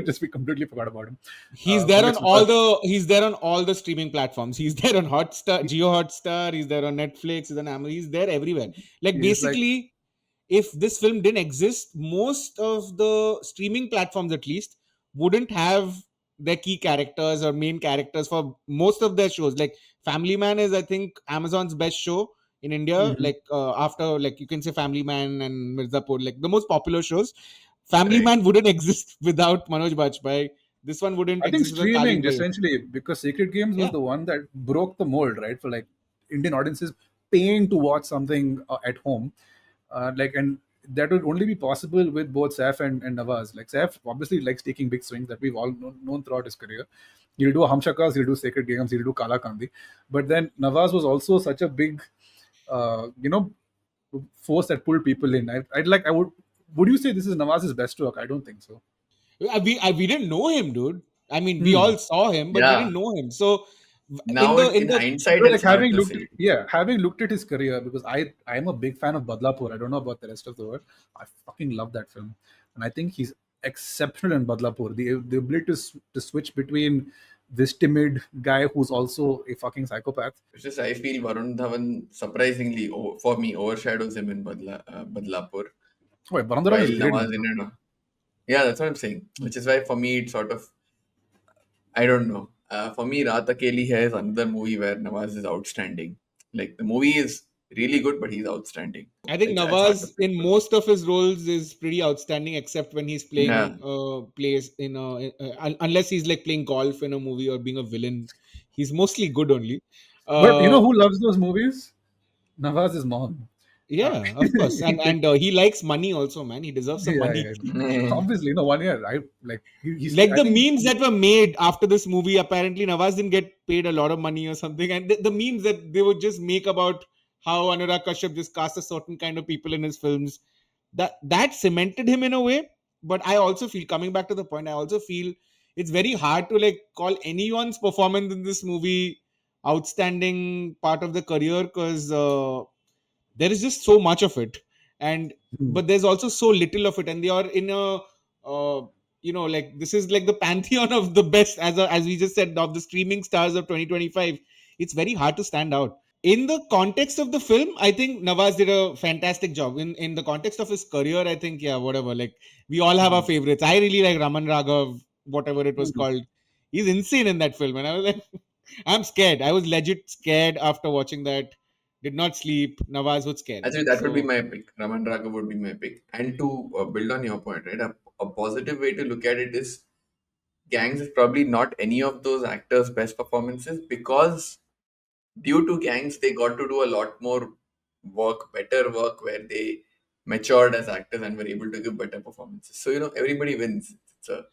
Just we completely forgot about him. He's there on Pankaj he's there on all the streaming platforms. He's there on Hotstar, Geo Hotstar, he's there on Netflix, he's on Amazon, he's there everywhere. Like Tripathi is like, basically, if this film didn't exist, most of the streaming platforms at least wouldn't have their key characters or main characters for most of their shows. Like Family Man is, I think, Amazon's best show in India. mhm. Like after, like, you can say Family Man and Mirzapur, like the most popular shows. Family Right. Man wouldn't exist without Manoj Bajpayee. This one wouldn't I think exist without Kalin streaming Bhai. essentially, because Sacred Games was Yeah. the one that broke the mold, right? For like Indian audiences paying to watch something at home, and that would only be possible with both Saif and Nawaz. Like Saif obviously likes taking big swings that we've all known throughout his career. He'll do Hamshakas, he'll do Sacred Games, he'll do Kala Kandi. But then Nawaz was also such a big, you know, force that pulled people in. I would. Would you say this is Nawaz's best work? I don't think so. We didn't know him, dude. I mean, we Hmm. all saw him, but we Yeah. didn't know him. So Now, in in the hindsight, But like it's hard having to looked, say. having looked at his career, because I am a big fan of Badlapur. I don't know about the rest of the world. I fucking love that film, and I think he's exceptional in Badlapur. The ability to switch between this timid guy who's also a fucking psychopath. It's just I feel Varun Dhawan surprisingly for me overshadows him in Badlapur, Wait, Varun Dhawan while is great in Nawaz in Badlapur. it. Yeah, that's what I'm saying. Which is why for me it's sort of, I don't know. For me, Raat Akeli Hai is another movie where Nawaz is outstanding. Like the movie is really good, but he's outstanding. I think It's hard to Nawaz pick. in most of his roles is pretty outstanding, except when he's Yeah. playing plays unless he's like playing golf in a movie or being a villain. He's mostly good only. But you know Uh, who loves those movies? Nawaz's mom. yeah, of course, and he likes money also, man. He deserves some Yeah, money. yeah. Obviously, no 1 year. I like he's. Like I the think. memes that were made after this movie, apparently Nawaz didn't get paid a lot of money or something, and the memes that they would just make about how Anurag Kashyap just cast a certain kind of people in his films, that cemented him in a way. But I also feel, coming back to the point, I also feel it's very hard to like call anyone's performance in this movie outstanding part of the career, because there is just so much of it, and Hmm. but there's also so little of it, and they are in a like this is like the pantheon of the best, as we just said, of the streaming stars of 2025. It's very hard to stand out in the context of the film. I think Nawaz did a fantastic job in the context of his career. I think, yeah, whatever, like we all have our favorites. I really like Raman Raghav, whatever it was Hmm. called. He's insane in that film, and I was like, I'm scared. I was legit scared after watching that. Did not sleep. Nawaz was scared. Actually, that would be So my pick. Raman Raghav would be my pick. And to build on your point, right? A positive way to look at it is Gangs is probably not any of those actors' best performances because due to Gangs, they got to do a lot more work, better work, where they matured as actors and were able to give better performances. So, everybody wins. It's a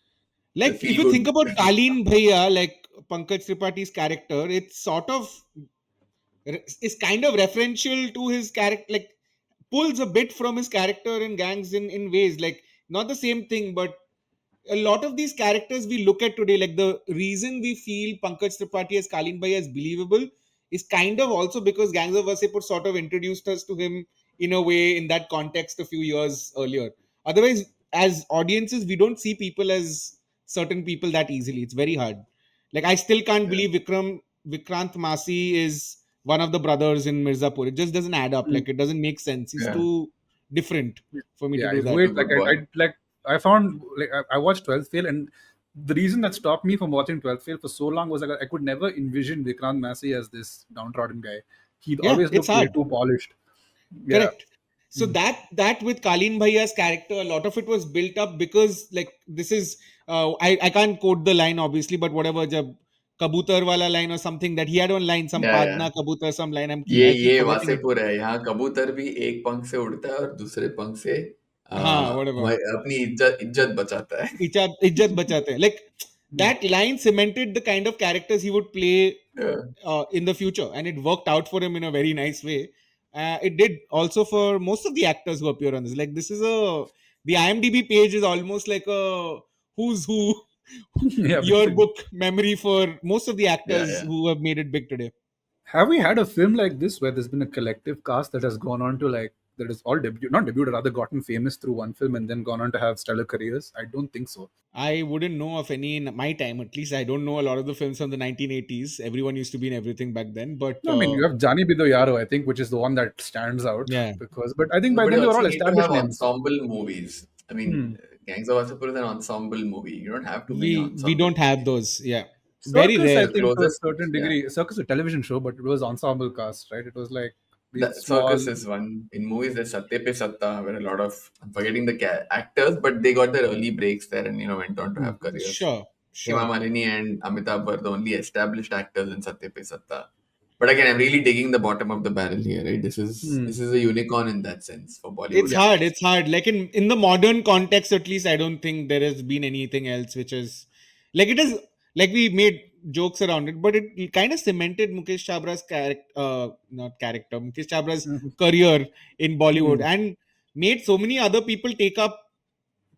like if feel you think good. about Kalin Bhaiya, like Pankaj Tripathi's character, it's sort of is kind of referential to his character, like pulls a bit from his character in Gangs in ways, like not the same thing, but a lot of these characters we look at today, like the reason we feel Pankaj Tripathi as Kalin Bhai as believable is kind of also because Gangs of Wasseypur sort of introduced us to him in a way in that context a few years earlier. Otherwise, as audiences, we don't see people as certain people that easily. It's very hard. Like I still can't Yeah. believe Vikrant Masi is one of the brothers in Mirzapur. It just doesn't add up. Hmm. Like it doesn't make sense. He's Yeah. too different for me to Yeah, do his that. weight. Too good boy. I found like I watched 12th Fail, and the reason that stopped me from watching 12th Fail for so long was like I could never envision Vikrant Massey as this downtrodden guy. He Yeah, always it's looked way hard. too polished. Yeah. Correct. So that with Kalin Bhaiya's character, a lot of it was built up because like this is I can't quote the line obviously, but whatever jab kabutar wala line or something that he had one line, some Yeah, yeah. padna kabutar, some line. ये I keep ये forgetting it. Wasseypur है यहाँ कबूतर भी एक पंख से उड़ता है और दूसरे पंख से Whatever. अपनी इज्जत इज्जत बचाता है Ijjat bachate. Like that line cemented the kind of characters he would play Yeah. in the future, and it worked out for him in a very nice way. It did also for most of the actors who appear on this. Like this is the IMDb page is almost like a who's who Yeah. yearbook memory for most of the Yeah, actors yeah. who have made it big today. Have we had a film like this where there's been a collective cast that has gone on to like that is all not debuted, rather gotten famous through one film and then gone on to have stellar careers? I don't think so. I wouldn't know of any in my time. At least I don't know a lot of the films from the 1980s. Everyone used to be in everything back then. But No, I mean, you have Jani Bido Yaro, I think, which is the one that stands out. yeah, But I think by But then you they were also all need to established have names. ensemble movies. I mean, Gangs of Wasseypur is an ensemble movie. You don't have too many we ensemble don't have movies. those. Yeah, very Circus, I rare. The think, to a closest, certain yeah. degree, Circus is a television show, but it was ensemble cast, right? It was like The these small. Circus is one. In movies, there's Satya Pe Satta, where a lot of, I'm forgetting the actors, but they got their early breaks there and, went on to have careers. Sure, Hema sure. Malini and Amitabh were the only established actors in Satya Pe Satta. But again, I'm really digging the bottom of the barrel here, right? This is a unicorn in that sense for Bollywood. It's hard. Like in the modern context, at least, I don't think there has been anything else which is like it is like we made jokes around it, but it kind of cemented Mukesh Chabra's Mukesh Chabra's Mhm. career in Bollywood Hmm. and made so many other people take up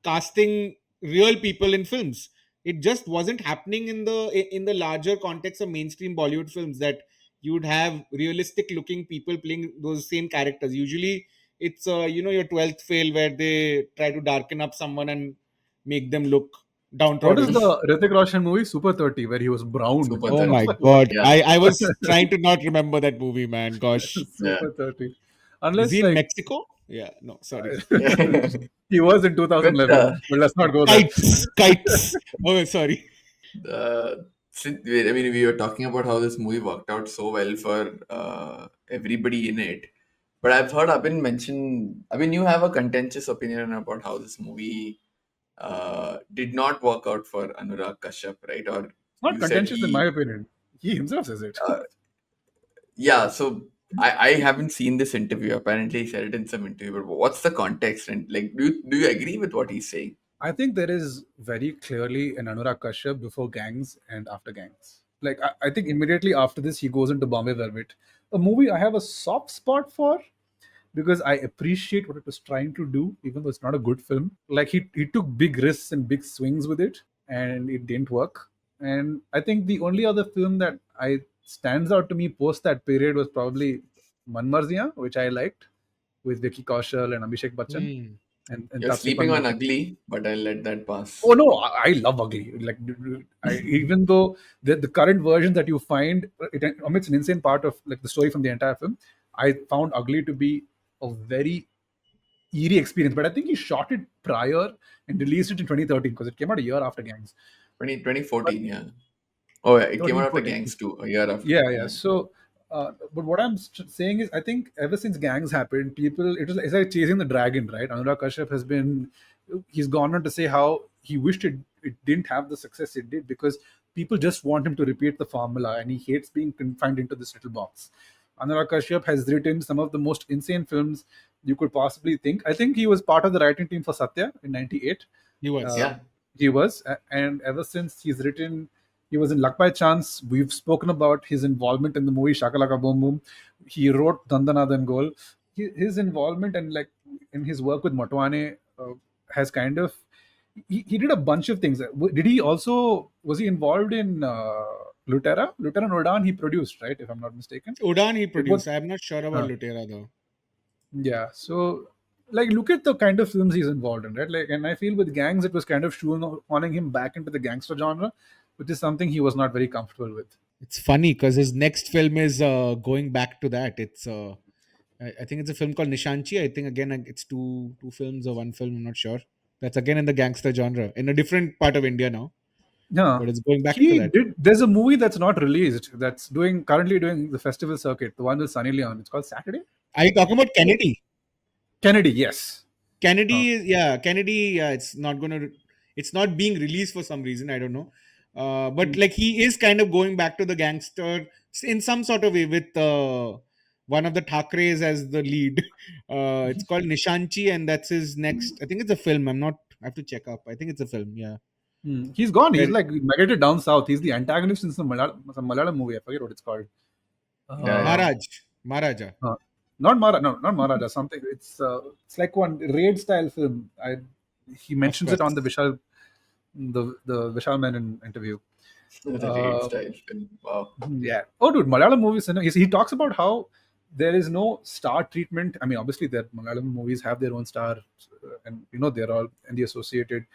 casting real people in films. It just wasn't happening in the larger context of mainstream Bollywood films that you would have realistic looking people playing those same characters. Usually, it's your 12th fail where they try to darken up someone and make them look What is downtrodden. the Hrithik Roshan movie? Super 30, where he was brown. Super Oh my 30. god, Yeah. I was trying to not remember that movie, man. Gosh, Yeah. Super 30. is Unless, he in like, Mexico? Yeah, no, sorry. he was in But 2011. But let's not go there. Kites. Oh, sorry. I mean, we were talking about how this movie worked out so well for everybody in it. But I've heard Abhin mention, you have a contentious opinion about how this movie did not work out for Anurag Kashyap, right? Or It's not you said contentious, in my opinion. He himself says it. yeah, so I haven't seen this interview. Apparently, he said it in some interview. But what's the context? And like, do you agree with what he's saying? I think there is very clearly an Anurag Kashyap before Gangs and after Gangs. Like, I think immediately after this, he goes into Bombay Velvet, a movie I have a soft spot for because I appreciate what it was trying to do, even though it's not a good film. Like, he took big risks and big swings with it, and it didn't work. And I think the only other film that I stands out to me post that period was probably Man Marziyan, which I liked, with Vicky Kaushal and Abhishek Bachchan and You're Taapsee sleeping on Pannu. Ugly, but I'll let that pass. Oh no, I love Ugly. Like, even though the current version that you find, it's an insane part of like the story from the entire film. I found Ugly to be a very eerie experience, but I think he shot it prior and released it in 2013 because it came out a year after Gangs. 2014, yeah. Oh, yeah, it came out after 13, 14. Gangs too, a year after. Yeah. So, but what I'm saying is, I think ever since Gangs happened, it's like chasing the dragon, right? Anurag Kashyap he's gone on to say how he wished it didn't have the success it did because people just want him to repeat the formula and he hates being confined into this little box. Anurag Kashyap has written some of the most insane films you could possibly think. I think he was part of the writing team for Satya in '98. He was. Yeah. He was, and ever since he was in Luck by Chance. We've spoken about his involvement in the movie Shakalaka Boom Boom. He wrote Dandanadan Gol. His involvement and like in his work with Motwane has kind of he did a bunch of things. Did he also was he involved in Lutera? Lutera and Udan he produced, right? If I'm not mistaken. Udan he It was- produced. I'm not sure about Lutera though. Yeah, so like look at the kind of films he's involved in, right? Like, and I feel with Gangs it was kind of shoehorning him back into the gangster genre, which is something he was not very comfortable with. It's funny because his next film is going back to that. It's I think it's a film called Nishanchi. I think again it's two films or one film. I'm not sure. That's again in the gangster genre in a different part of India now, Yeah, but it's going back to he that. did. There's a movie that's not released that's currently doing the festival circuit. The one with Sunny Leon. It's called Saturday. Are you talking about Kennedy? Kennedy, yes. Kennedy, it's not gonna. It's not being released for some reason. I don't know. But like he is kind of going back to the gangster in some sort of way with one of the Thakres as the lead. It's called Nishanchi, and that's his next. I think it's a film. I have to check up. I think it's a film. Yeah. He's gone. He's Well- like migrated down south. He's the antagonist in some Malayalam movie. I forget what it's called. Yeah. Maharaja. Not Maharaja. Something. It's like one raid style film. He mentions it on the Vishal, the Vishal Menon interview. The raid style film. Wow. Yeah. Oh, dude, Malayalam movies. He talks about how there is no star treatment. I mean, obviously, their Malayalam movies have their own star, and they're all in the associated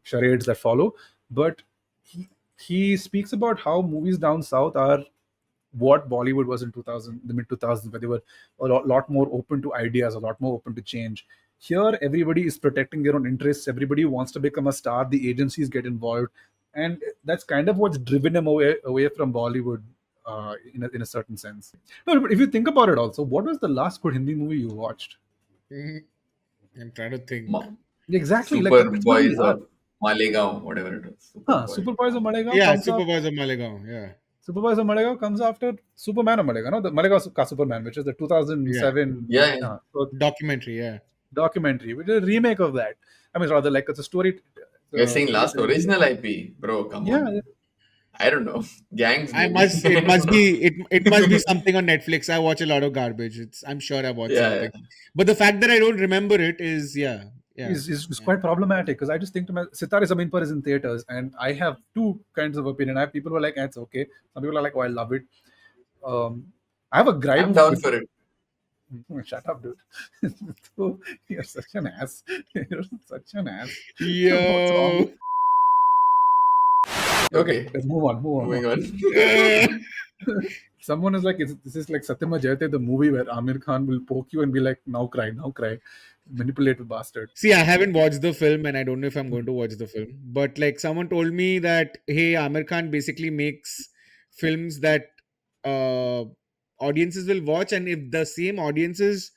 charades that follow. But he speaks about how movies down south are what Bollywood was in 2000, the mid 2000s, where they were a lot more open to ideas, a lot more open to change. Here, everybody is protecting their own interests. Everybody wants to become a star. The agencies get involved, and that's kind of what's driven them away from Bollywood, in a certain sense. No, but if you think about it, also, what was the last good Hindi movie you watched? I'm trying to think. Exactly, like Super it's really Boys hard. or Malegaon, whatever it was. Super Boys of Malegaon Yeah, comes up. Supervisor Malegaon. Yeah. Supervisor Malegaon comes after Superman of Malegaon, no? The Malegaon Ka Superman, which is the 2007 Yeah. Documentary. Yeah. documentary, which is a remake of that. I mean, rather like it's a story. You're saying last original IP, bro. Come Yeah, on. I don't know. Gangs, I maybe. must. It must be. It must be something on Netflix. I watch a lot of garbage. I'm sure I watched Yeah, something, but the fact that I don't remember it is yeah. is quite problematic, because I just think to myself, Sitare Zameen Par is in theaters, and I have two kinds of opinion. I have people who are like, it's okay. Some people are like, oh, I love it. I have a gripe. I'm down for it. Shut up, dude. So, you're such an ass. You're such an ass. What's Yo. wrong? Okay, let's move on. Moving on. Someone is like, this is like Satyama Jayate, the movie where Amir Khan will poke you and be like, now cry. Manipulative bastard. See, I haven't watched the film, and I don't know if I'm going to watch the film. But like, someone told me that hey, Amir Khan basically makes films that audiences will watch, and if the same audiences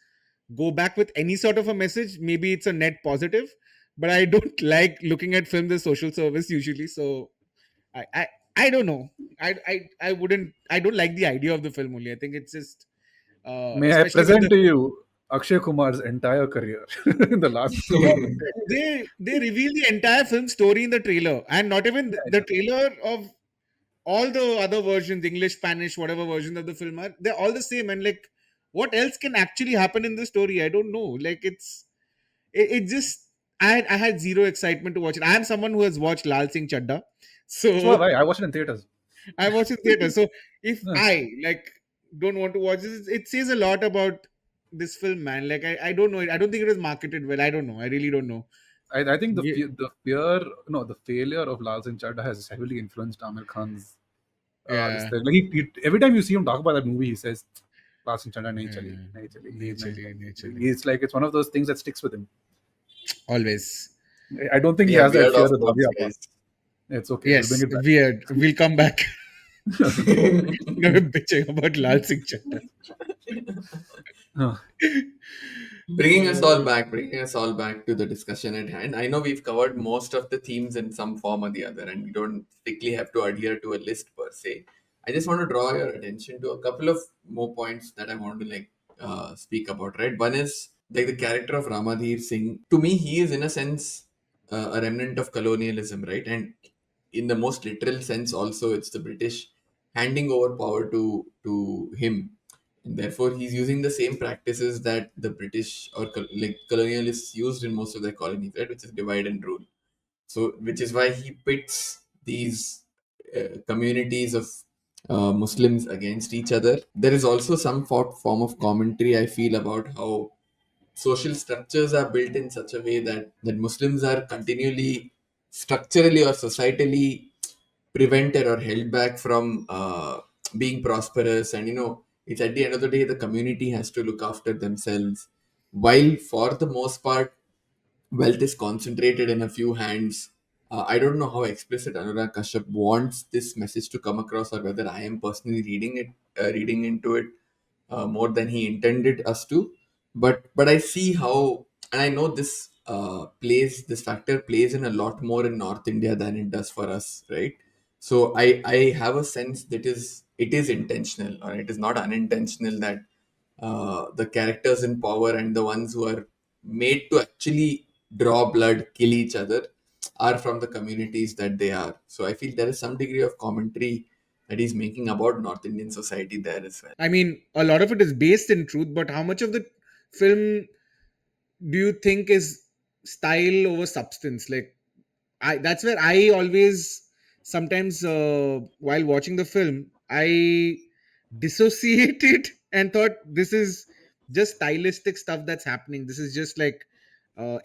go back with any sort of a message, maybe it's a net positive. But I don't like looking at films as social service usually, so I don't know. I wouldn't. I don't like the idea of the film only. I think it's just May I especially with present to you Akshay Kumar's entire career in the last couple of they reveal the entire film story in the trailer, and not even the trailer of all the other versions, English, Spanish, whatever version of the film are, they're all the same. And like, what else can actually happen in the story? I don't know. Like, it just I had zero excitement to watch it. I am someone who has watched Lal Singh Chadda, So have so I watched it in theaters. I watched it in theater. So if Yeah. I like don't want to watch this, it says a lot about this film, man. Like I don't know. I don't think it was marketed well. I don't know. I really don't know. I think Yeah. the failure of Lal Singh Chadda has heavily influenced Amir Khan's. This Yeah. thing. Like every time you see him talk about that movie, he says, Lal Singh Chadda nahi chali, nahi chali, Nahi nahi chali, chali." nahi chali. It's like it's one of those things that sticks with him. Always. I don't think We he has have that weird fear off of notes, Bhavya. guys. It's okay. Yes. We'll bring it back. Weird. We'll come back. Now we're bitching about Lal Singh Chadda. Bringing us all back to the discussion at hand. I know we've covered most of the themes in some form or the other, and we don't strictly have to adhere to a list per se. I just want to draw your attention to a couple of more points that I want to speak about. Right, one is like the character of Ramadhir Singh. To me, he is in a sense a remnant of colonialism, right? And in the most literal sense, also, it's the British handing over power to him, and therefore he's using the same practices that the British or colonialists used in most of their colonies, right? Which is divide and rule. So, which is why he pits these communities of Muslims against each other. There is also some form of commentary I feel about how social structures are built in such a way that Muslims are continually, structurally or societally prevented or held back from being prosperous. And it's at the end of the day the community has to look after themselves, while for the most part wealth is concentrated in a few hands. I don't know how explicit Anurag Kashyap wants this message to come across, or whether I am personally reading into it more than he intended us to. But I see how, and I know this factor plays in a lot more in North India than it does for us, right? So I have a sense that it is intentional, or it is not unintentional, that the characters in power and the ones who are made to actually draw blood, kill each other, are from the communities that they are. So I feel there is some degree of commentary that he's making about North Indian society there as well. I mean, a lot of it is based in truth, but how much of the film do you think is style over substance? Like, that's where I always sometimes while watching the film I dissociate it and thought this is just stylistic stuff that's happening. This is just like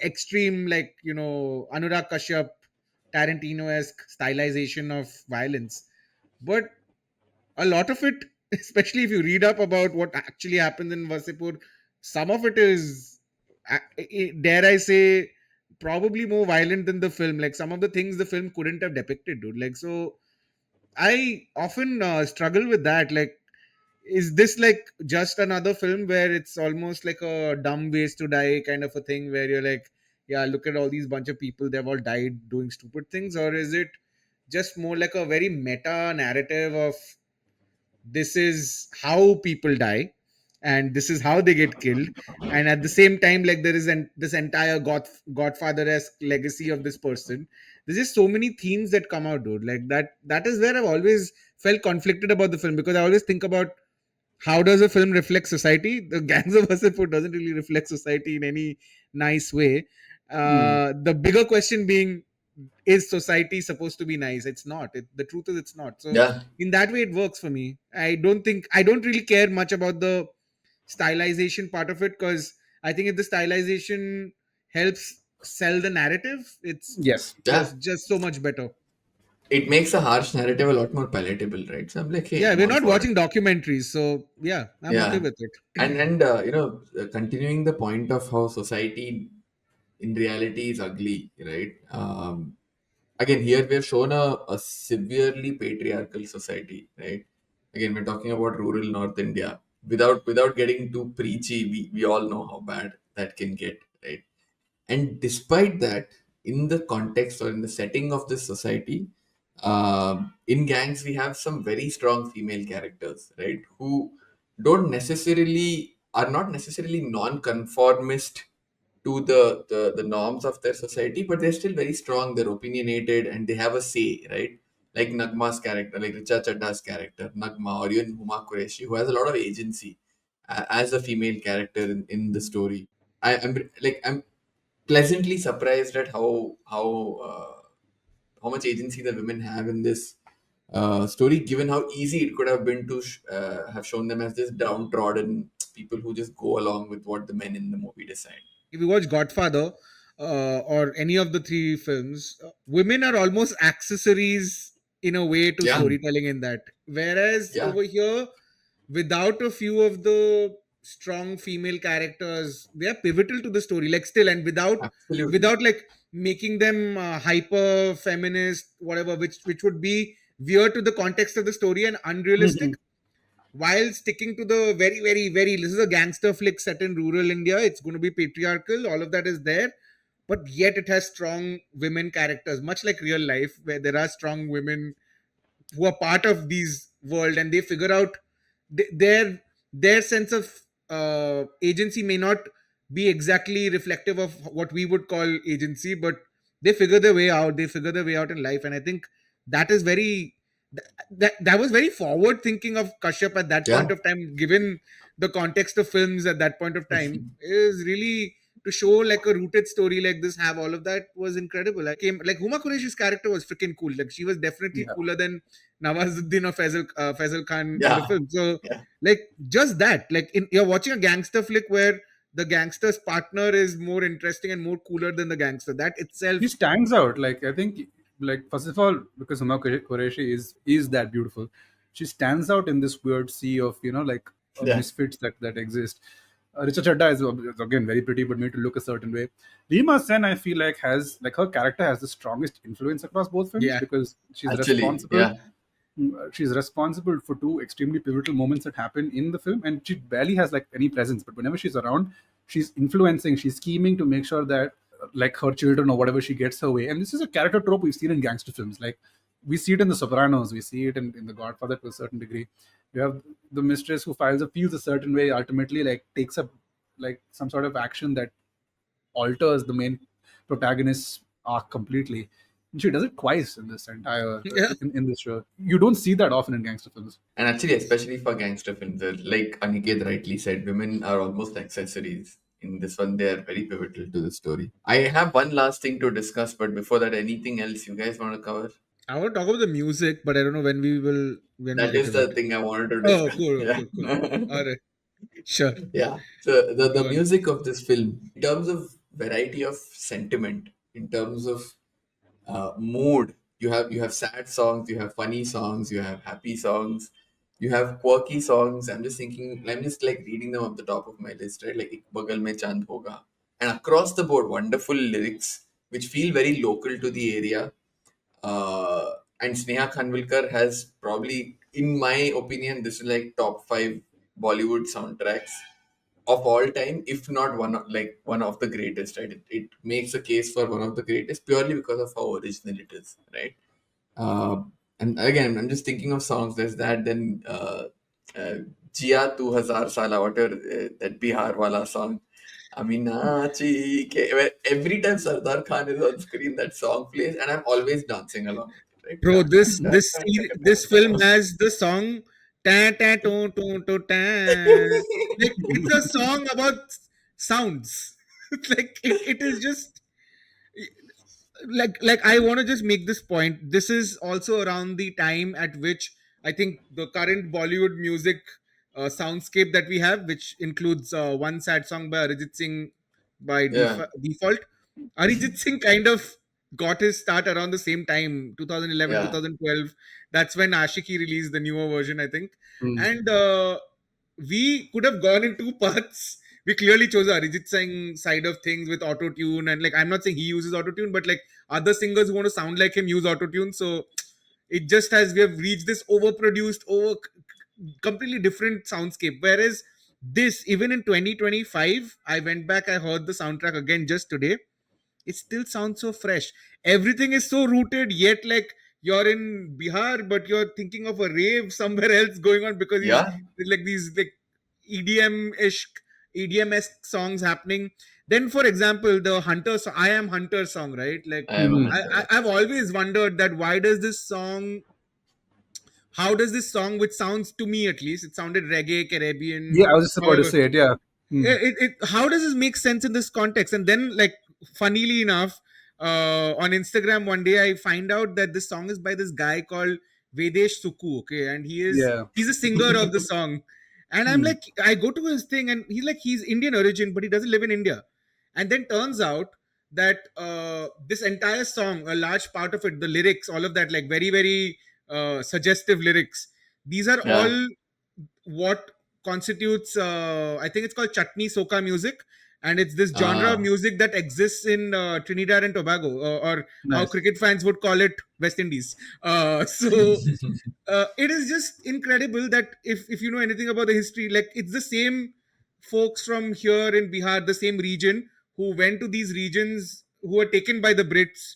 extreme, like, Anurag Kashyap, Tarantino-esque stylization of violence. But a lot of it, especially if you read up about what actually happens in Wasseypur, some of it is, dare I say, probably more violent than the film. Like some of the things the film couldn't have depicted, dude. Like, so I often struggle with that. Like, is this like just another film where it's almost like a dumb ways to die kind of a thing, where you're like, yeah, look at all these bunch of people, they've all died doing stupid things? Or is it just more like a very meta narrative of this is how people die and this is how they get killed, and at the same time, like, there is this entire godfather-esque legacy of this person? There's just so many themes that come out, dude. Like that is where I've always felt conflicted about the film, because I always think about how does a film reflect society. The Gangs of Wasseypur doesn't really reflect society in any nice way. The bigger question being, is society supposed to be nice? It's not. The truth is it's not. So Yeah, in that way it works for me. I don't really care much about the stylization part of it, because I think if the stylization helps sell the narrative, it's Yes. yeah. just so much better. It makes a harsh narrative a lot more palatable, right? So I'm like, hey, Yeah, I'm we're all not for it. watching documentaries, so yeah, I'm okay Yeah, with it. continuing the point of how society in reality is ugly, right? Again, here we have shown a severely patriarchal society, right? Again, we're talking about rural North India. Without getting too preachy, we all know how bad that can get, right? And despite that, in the context or in the setting of this society, in gangs we have some very strong female characters, right? Who don't necessarily are not necessarily non-conformist to the norms of their society, but they're still very strong, they're opinionated, and they have a say, right? Like Nagma's character, like Richa Chadda's character, Nagma, or even Huma Qureshi, who has a lot of agency as a female character in the story. I'm pleasantly surprised at how much agency the women have in this story, given how easy it could have been to have shown them as this downtrodden people who just go along with what the men in the movie decide. If you watch Godfather or any of the three films, women are almost accessories in a way to Yeah, storytelling in that. Whereas yeah, over here, without a few of the strong female characters, they are pivotal to the story. Like still, and absolutely. without like making them hyper feminist, whatever, which would be weird to the context of the story and unrealistic, while sticking to the very, very, very, this is a gangster flick set in rural India. It's going to be patriarchal. All of that is there, but yet it has strong women characters, much like real life, where there are strong women who are part of these world, and they figure out their sense of agency may not be exactly reflective of what we would call agency, but they figure their way out. They figure their way out in life, and I think that is very that was very forward thinking of Kashyap at that point Yeah. of time, given the context of films at that point of time, is really to show like a rooted story like this, have all of that, was incredible. I came like Huma Qureshi's character was freaking cool. Like she was definitely Yeah. cooler than Nawazuddin or Faisal Khan in the Yeah, film. So yeah, like just that, like you're watching a gangster flick where the gangster's partner is more interesting and more cooler than the gangster. That itself, He stands out. Like I think, like first of all, because Huma Qureshi is that beautiful, she stands out in this weird sea of like yeah, misfits that exist. Richard Chadda is again very pretty, but made to look a certain way. Reema Sen, I feel like has like her character has the strongest influence across both films yeah, because actually, yeah, she's responsible for two extremely pivotal moments that happen in the film, and she barely has like any presence. But whenever she's around, she's influencing, she's scheming to make sure that like her children or whatever she gets her way. And this is a character trope we've seen in gangster films. Like we see it in The Sopranos, we see it in The Godfather to a certain degree. You have the mistress who feels a certain way, ultimately like takes up like some sort of action that alters the main protagonist's arc completely. And she does it twice in this entire yeah. in this show. You don't see that often in gangster films. and actually, especially for gangster films, like Aniket rightly said, women are almost accessories. In this one, they are very pivotal to the story. I have one last thing to discuss, but before that, anything else you guys want to cover? I want to talk about the music, but I don't know when we That get is to the that. thing I wanted to Oh, discuss. cool, Yeah. cool, cool. All right. Sure. Yeah. So the Go on. music of this film, in terms of variety of sentiment, in terms of mood, you have sad songs, you have funny songs, you have happy songs, you have quirky songs. I'm just thinking, I'm just like reading them off the top of my list, right? Like Ik Bagal Mein Chand Hoga, and across the board, wonderful lyrics which feel very local to the area. And Sneha Khanvilkar has probably, in my opinion, this is like top five Bollywood soundtracks of all time, if not one of the greatest. Right, it makes a case for one of the greatest purely because of how original it is. Right, uh, and again, I'm just thinking of songs. There's that. Then uh, Jia Tu Hazar Sala, whatever that Bihar wala song. Aminachi, where every time Sardar Khan is on screen, that song plays, and I'm always dancing along with it, right? Bro, Ta, this ta, this ta, ta, ser- ta, this ta, film ta. has the song ta ta to to ta. Like it's a song about sounds. Like it is just like I want to just make this point. This is also around the time at which I think the current Bollywood music soundscape that we have, which includes one sad song by Arijit Singh by Yeah, default. Arijit Singh kind of got his start around the same time, 2011, yeah. 2012. That's when Ashiki released the newer version, I think. Hmm. And we could have gone in two paths. We clearly chose the Arijit Singh side of things with auto tune, and like I'm not saying he uses auto tune, but like other singers who want to sound like him use auto tune. So it just has we have reached this overproduced, completely different soundscape. Whereas this, even in 2025, I went back, I heard the soundtrack again just today. It still sounds so fresh. Everything is so rooted, yet like you're in Bihar, but you're thinking of a rave somewhere else going on because he's Yeah, there's like these like EDM-ish, EDM-esque songs happening. Then, for example, the I Am Hunter song, right? Like I am a I hunter. I've always wondered that why does this song how does this song, which sounds to me at least, it sounded reggae, Caribbean, Yeah, I was just about to however, say it. Yeah. Mm. how does this make sense in this context? And then, like, funnily enough, on Instagram one day I find out that this song is by this guy called Vedesh Suku, okay, and Yeah. he's a singer of the song. And I'm Mm. like, I go to his thing, and he's Indian origin, but he doesn't live in India. And then turns out that this entire song, a large part of it, the lyrics, all of that, like very very suggestive lyrics, these are Yeah, all what constitutes I think it's called chutney soca music, and it's this genre of ah, music that exists in Trinidad and Tobago, or how Nice. cricket fans would call it, West Indies. So it is just incredible that if you know anything about the history, like it's the same folks from here in Bihar, the same region, who went to these regions, who were taken by the Brits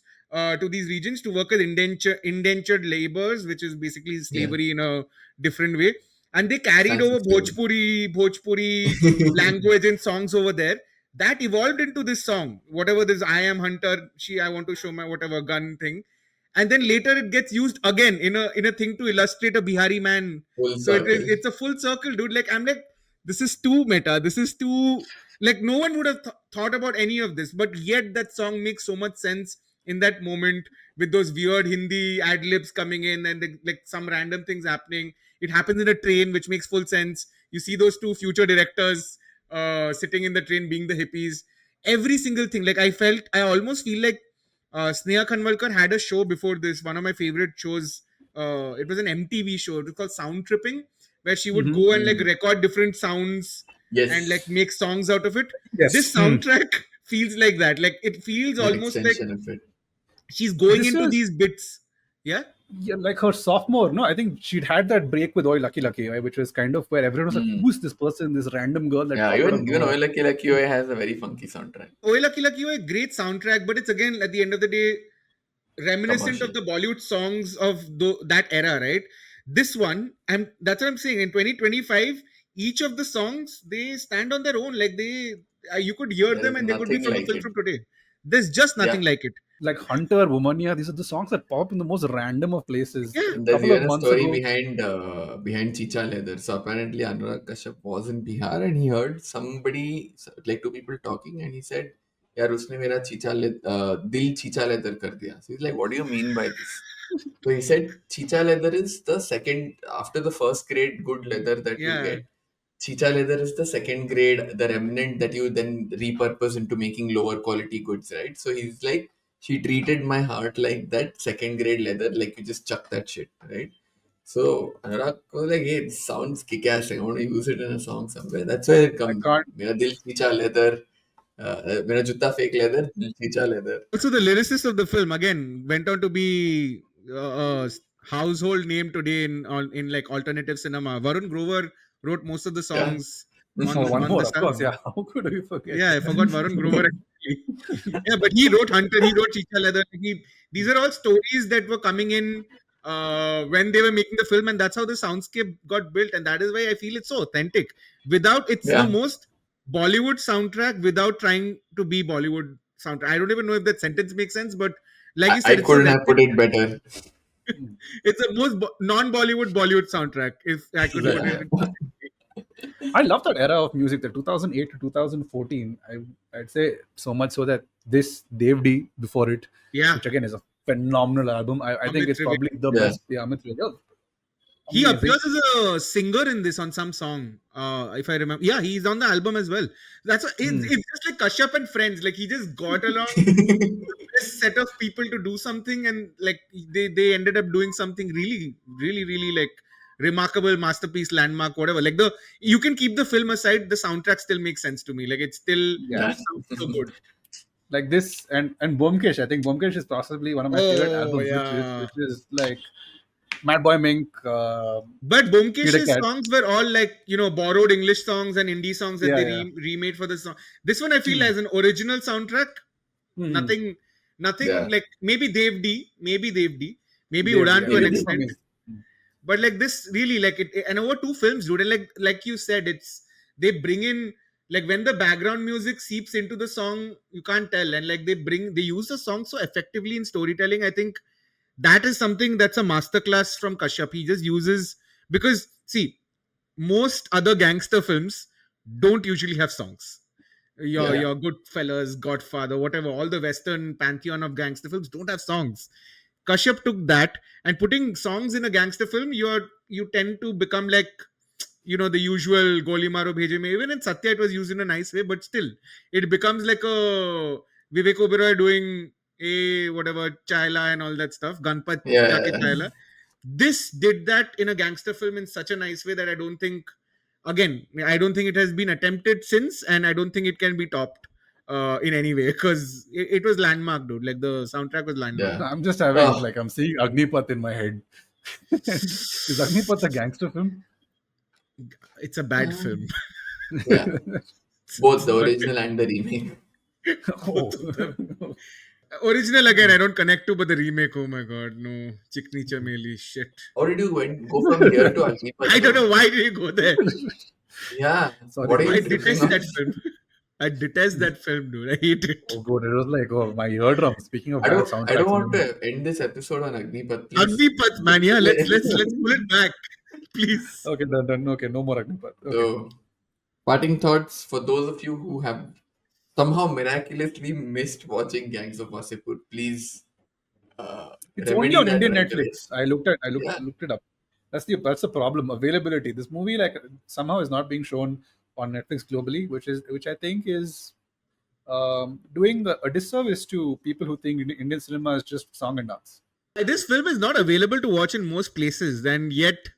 to these regions to work as indentured laborers, which is basically yeah. slavery in a different way, and they carried Fashion over slavery. Bhojpuri language and songs over there. That evolved into this song, whatever this I am hunter, I want to show my whatever gun thing, and then later it gets used again in a thing to illustrate a Bihari man. Full So circle. it's a full circle, dude. Like I'm like, this is too meta. This is too like no one would have thought about any of this, but yet that song makes so much sense in that moment with those weird Hindi ad libs coming in and like some random things happening. It happens in a train, which makes full sense. You see those two future directors sitting in the train being the hippies. Every single thing. Like I almost feel like Sneha Khanwalkar had a show before this. One of my favorite shows. It was an MTV show. It was called Sound Tripping, where she would Hmm. go and like Mm. record different sounds and like Yes, make songs out of it. Yes. This soundtrack feels like that. Like it feels an almost like extension of it. she's going This into was, these bits. Yeah. yeah, like her sophomore. No, I think she'd had that break with Oi Lucky Lucky, right, which was kind of where everyone was like, Mm. "Who's this person? This random girl that Yeah, popped out of even nowhere." Oila Kila Kioe has a very funky soundtrack. Oila Kila Kyo, a great soundtrack, but it's again at the end of the day reminiscent of Commercial. the Bollywood songs of that era, right? This one, and that's what I'm saying. In 2025, each of the songs they stand on their own. Like you could hear There them, is and they could be nothing from a like film it. from today. There's just Yeah. nothing like it. Like Hunter, Womania, these are the songs that pop up in the most random of places. Yeah, A And there's couple of even a months story ago, behind Chicha Leather. So apparently Anurag Kashyap was in Bihar and he heard somebody, like two people talking, and he said, "यार उसने मेरा दिल Chicha Leather कर दिया." So he's like, "What do you mean by this?" So he said, "Chicha leather is the second after the first grade good leather that you yeah. get." chicha leather is the second grade, the remnant that you then repurpose into making lower quality goods, right? So he's like, she treated my heart like that second grade leather, like you just chuck that shit, right? So Anurag was like, hey, it sounds kick-ass. I want to use it in a song somewhere. That's where it I comes. can't. Mera dil chicha leather, mera jutta fake leather, dil chicha leather. Also, the lyricist of the film again went on to be a household name today in like alternative cinema. Varun Grover wrote most of the Yeah. songs Oh, one on more, this of course. album. Yeah, how could we forget? Yeah, I forgot Varun Grover actually. Yeah, but he wrote Hunter, he wrote Chicha Leather. These are all stories that were coming in when they were making the film, and that's how the soundscape got built, and that is why I feel it's so authentic. It's the Yeah. most Bollywood soundtrack without trying to be Bollywood soundtrack. I don't even know if that sentence makes sense, but like you I said, it's so couldn't have put authentic. it better. It's the most non-Bollywood Bollywood soundtrack, if I could put it Yeah. in. I love that era of music, the 2008 to 2014. I'd say so much so that this Devdi before it, Yeah, which again is a phenomenal album. I think Amit it's Trivedi. probably the Yeah. best. Yeah, Amit Trivedi. He Amazing. appears as a singer in this on some song, if I remember. Yeah, he's on the album as well. It's just like Kashyap and friends. Like he just got along the best set of people to do something, and like they ended up doing something really like remarkable, masterpiece, landmark, whatever. Like you can keep the film aside, the soundtrack still makes sense to me. Like it still Yeah. sounds so good. Like this and Bomkesh. I think Bomkesh is possibly one of my favorite Oh albums, yeah. which is like Mad Boy Mink, But Kid a Bomkesh's Cat. songs were all like, borrowed English songs and indie songs that Yeah, they yeah. remade for this song. This one I feel as an original soundtrack. Hmm. Nothing Yeah. like maybe Devdi, maybe Devdi, Udan yeah. to an Devdi is extent. amazing. But like this really like and over two films, dude. And like you said, they bring in like when the background music seeps into the song, you can't tell. And like they use the song so effectively in storytelling. I think that is something that's a masterclass from Kashyap. He just uses because see, most other gangster films don't usually have songs. Your Yeah. your Goodfellas, Godfather, whatever, all the Western pantheon of gangster films don't have songs. Kashyap took that and putting songs in a gangster film, you tend to become like the usual Goli Maro Bheje Mein. Even in Satya, it was used in a nice way, but still, it becomes like a Vivek Oberoi doing a whatever Chaila and all that stuff. Ganpat Jaake Yeah. Chaila. This did that in a gangster film in such a nice way that I don't think it has been attempted since, and I don't think it can be topped in any way because it was landmark, dude. Like the soundtrack was landmark. Yeah. I'm just Oh, I'm seeing Agnipath in my head. Is Agnipath a gangster film? It's a bad film. yeah. Both the But original and the remake. Oh. original again, I don't connect to, but the remake, oh my god, no. Chikni Chameli, shit. How did you go from here to Agnipath? I don't know why did you go there. Yeah. Sorry, What are I you bro. detest thinking that of? film. I detest that film, dude. I hate it. Oh, good. It was like, oh, my eardrum. Speaking of I bad don't soundtracks. want to end this episode on Agnipath, please. Agnipath, man. Yeah, let's pull it back, please. Okay, done. Okay, no more Agnipath. Okay. So, parting thoughts for those of you who have somehow miraculously missed watching Gangs of Wasseypur, please It's only remedy on that Indian right away. Netflix. I Yeah. looked it up. That's the problem. Availability. This movie like somehow is not being shown on Netflix globally, which I think is doing a disservice to people who think Indian cinema is just song and dance. This film is not available to watch in most places, and yet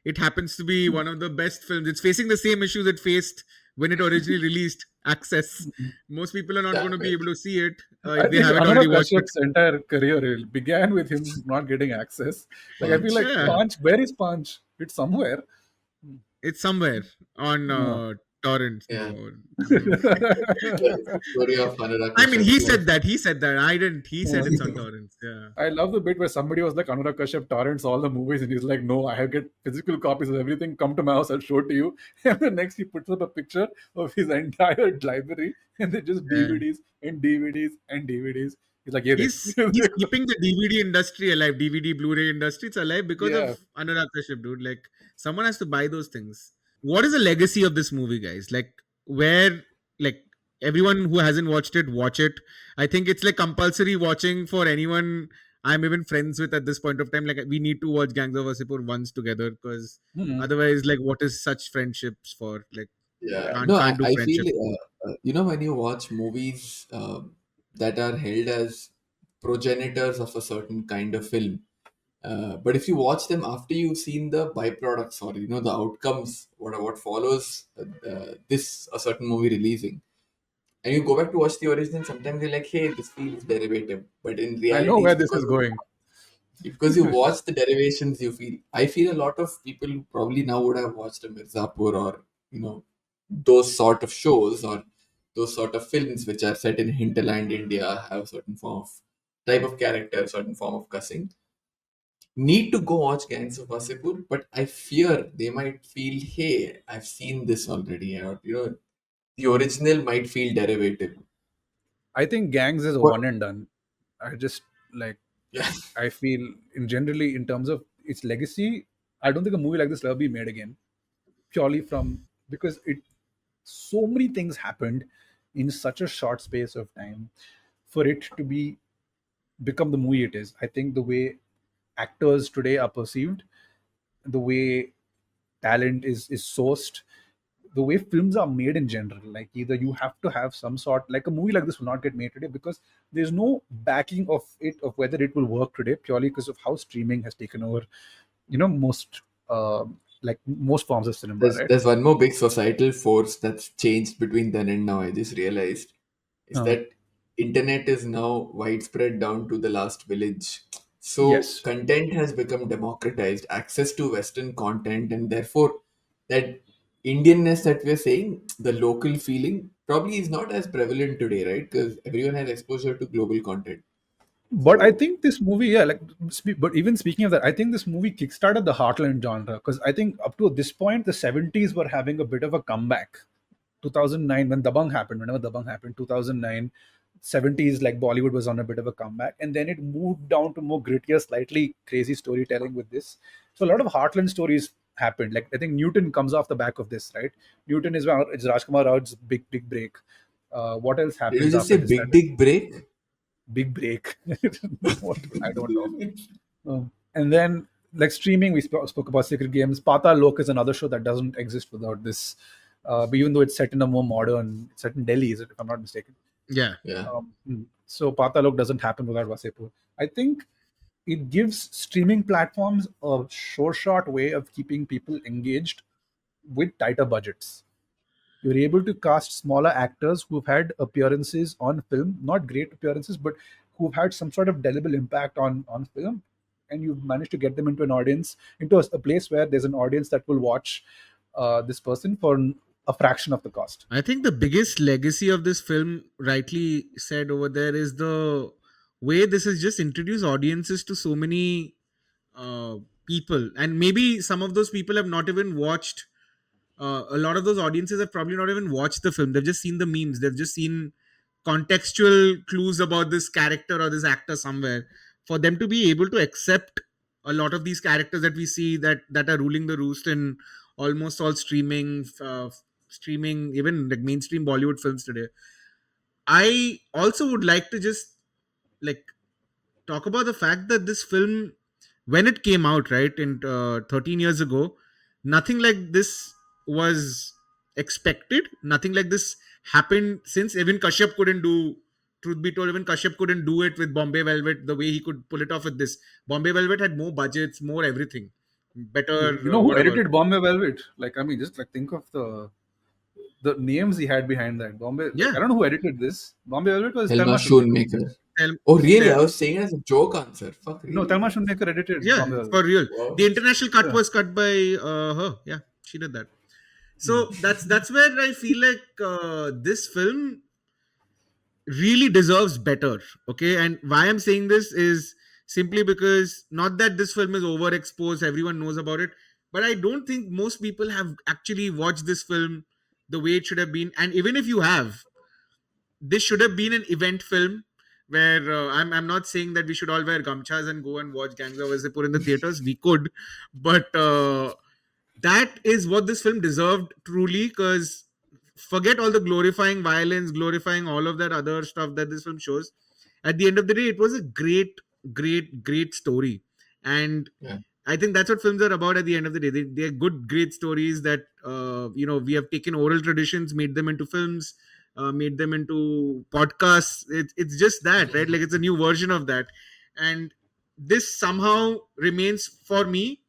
it happens to be one of the best films. It's facing the same issues it faced when it originally released. Access. Most people are not going to be able to see it I if they think haven't already Anurag watched it. Kashyap's entire career began with him not getting access. Like I feel like Yeah. Punch, where is Punch? It's somewhere. It's somewhere on No. torrents. Yeah. No. Story of Anurag I mean, Kashyap. he said that. I didn't. He said it's on torrents. Yeah. I love the bit where somebody was like, Anurag Kashyap torrents all the movies, and he's like, no, I have get physical copies of everything. Come to my house, I'll show it to you. And the next he puts up a picture of his entire library, and they're just Yeah. DVDs and DVDs and DVDs. He's like, yeah, He's keeping the DVD industry alive, DVD, Blu-ray industry. It's alive because Yeah. of Anurag Kashyap, dude. Like, someone has to buy those things. What is the legacy of this movie, guys? Like, where, like, everyone who hasn't watched it, watch it. I think it's like compulsory watching for anyone I'm even friends with at this point of time. Like, we need to watch Gangs of Wasseypur once together, because Mhm. otherwise, like, what is such friendships for? Like, Yeah, Yeah. no, can't do I feel friendship. when you watch movies that are held as progenitors of a certain kind of film, but if you watch them after you've seen the byproducts or the outcomes, what follows this a certain movie releasing, and you go back to watch the original, sometimes you're like, hey, this feels derivative, but in I know reality, where this is going. because you watch the derivations, I feel a lot of people who probably now would have watched a Mirzapur or those sort of shows or those sort of films which are set in hinterland India, have a certain form of type of character, certain form of cussing, need to go watch Gangs of Wasseypur, but I fear they might feel, hey, I've seen this already, or the original might feel derivative. I think Gangs is a But one and done. I just like yeah, I feel in generally in terms of its legacy, I don't think a movie like this will ever be made again. Purely from because it so many things happened in such a short space of time for it to be become the movie it is. I think the way actors today are perceived, the way talent is sourced, the way films are made in general, like either you have to have some sort like a movie like this will not get made today because there's no backing of it of whether it will work today purely because of how streaming has taken over most like most forms of cinema, right? there's one more big societal force that's changed between then and now. I just realized is uh, that internet is now widespread down to the last village. So yes, content has become democratized, access to Western content, and therefore that Indianness that we're saying, the local feeling, probably is not as prevalent today, right? Because everyone has exposure to global content. but I So think this movie, yeah, like but even speaking of that, I think this movie kickstarted the heartland genre because I think up to this point the 70s were having a bit of a comeback. 2009 when Dabang happened, whenever Dabang happened, 2009, 70s, like Bollywood was on a bit of a comeback, and then it moved down to more grittier, slightly crazy storytelling with this. So a lot of heartland stories happened. Like I think Newton comes off the back of this, right? Newton is Rajkumar Rao's big break. What else did you happens just after say this? big dick break? Big break. What I don't know. And then like streaming, we spoke about Secret Games. Pata Lok is another show that doesn't exist without this. But even though it's set in a more modern, set in Delhi, is it, if I'm not mistaken? Yeah. Yeah. So Pata Lok doesn't happen without Wasseypur. I think it gives streaming platforms a sure shot way of keeping people engaged with tighter budgets. You're able to cast smaller actors who've had appearances on film, not great appearances, but who've had some sort of deliberate impact on film, and you've managed to get them into an audience, into a place where there's an audience that will watch this person for a fraction of the cost. I think the biggest legacy of this film, rightly said over there, is the way this has just introduced audiences to so many people. And maybe some of those people have not even watched, a lot of those audiences have probably not even watched the film. They've just seen the memes, they've just seen contextual clues about this character or this actor somewhere. For them to be able to accept a lot of these characters that we see that are ruling the roost in almost all streaming, even like mainstream Bollywood films today. I also would like to just like talk about the fact that this film, when it came out, right, in 13 years ago, nothing like this was expected. Nothing like this happened, since even Kashyap couldn't do, truth be told, even Kashyap couldn't do it with Bombay Velvet the way he could pull it off with this. Bombay Velvet had more budgets, more everything, better, You know who whatever. edited Bombay Velvet? Like I mean, just like think of the names he had behind that. Bombay, like Yeah. I don't know who edited this. Bombay Velvet was Thelma Thelma Shunmaker. Schoonmaker. Tell, Oh, really? tell, I was saying as a joke answer. Fuck, No, really? Thelma Shunmaker edited yeah, Bombay Velvet. for real. Wow. The international cut Yeah. was cut by her. Yeah, she did that. So that's where I feel like this film really deserves better. Okay, and why I'm saying this is simply because, not that this film is overexposed, everyone knows about it, but I don't think most people have actually watched this film the way it should have been. And even if you have, this should have been an event film where I'm not saying that we should all wear gamchas and go and watch Gangs of Wasseypur in the theaters. We could, but that is what this film deserved truly. Because forget all the glorifying violence, glorifying all of that other stuff that this film shows. At the end of the day, it was a great, great story. And Yeah. I think that's what films are about at the end of the day. They're good, great stories that, we have taken oral traditions, made them into films, made them into podcasts. It's just that, right? Like, it's a new version of that. And this somehow remains, for me,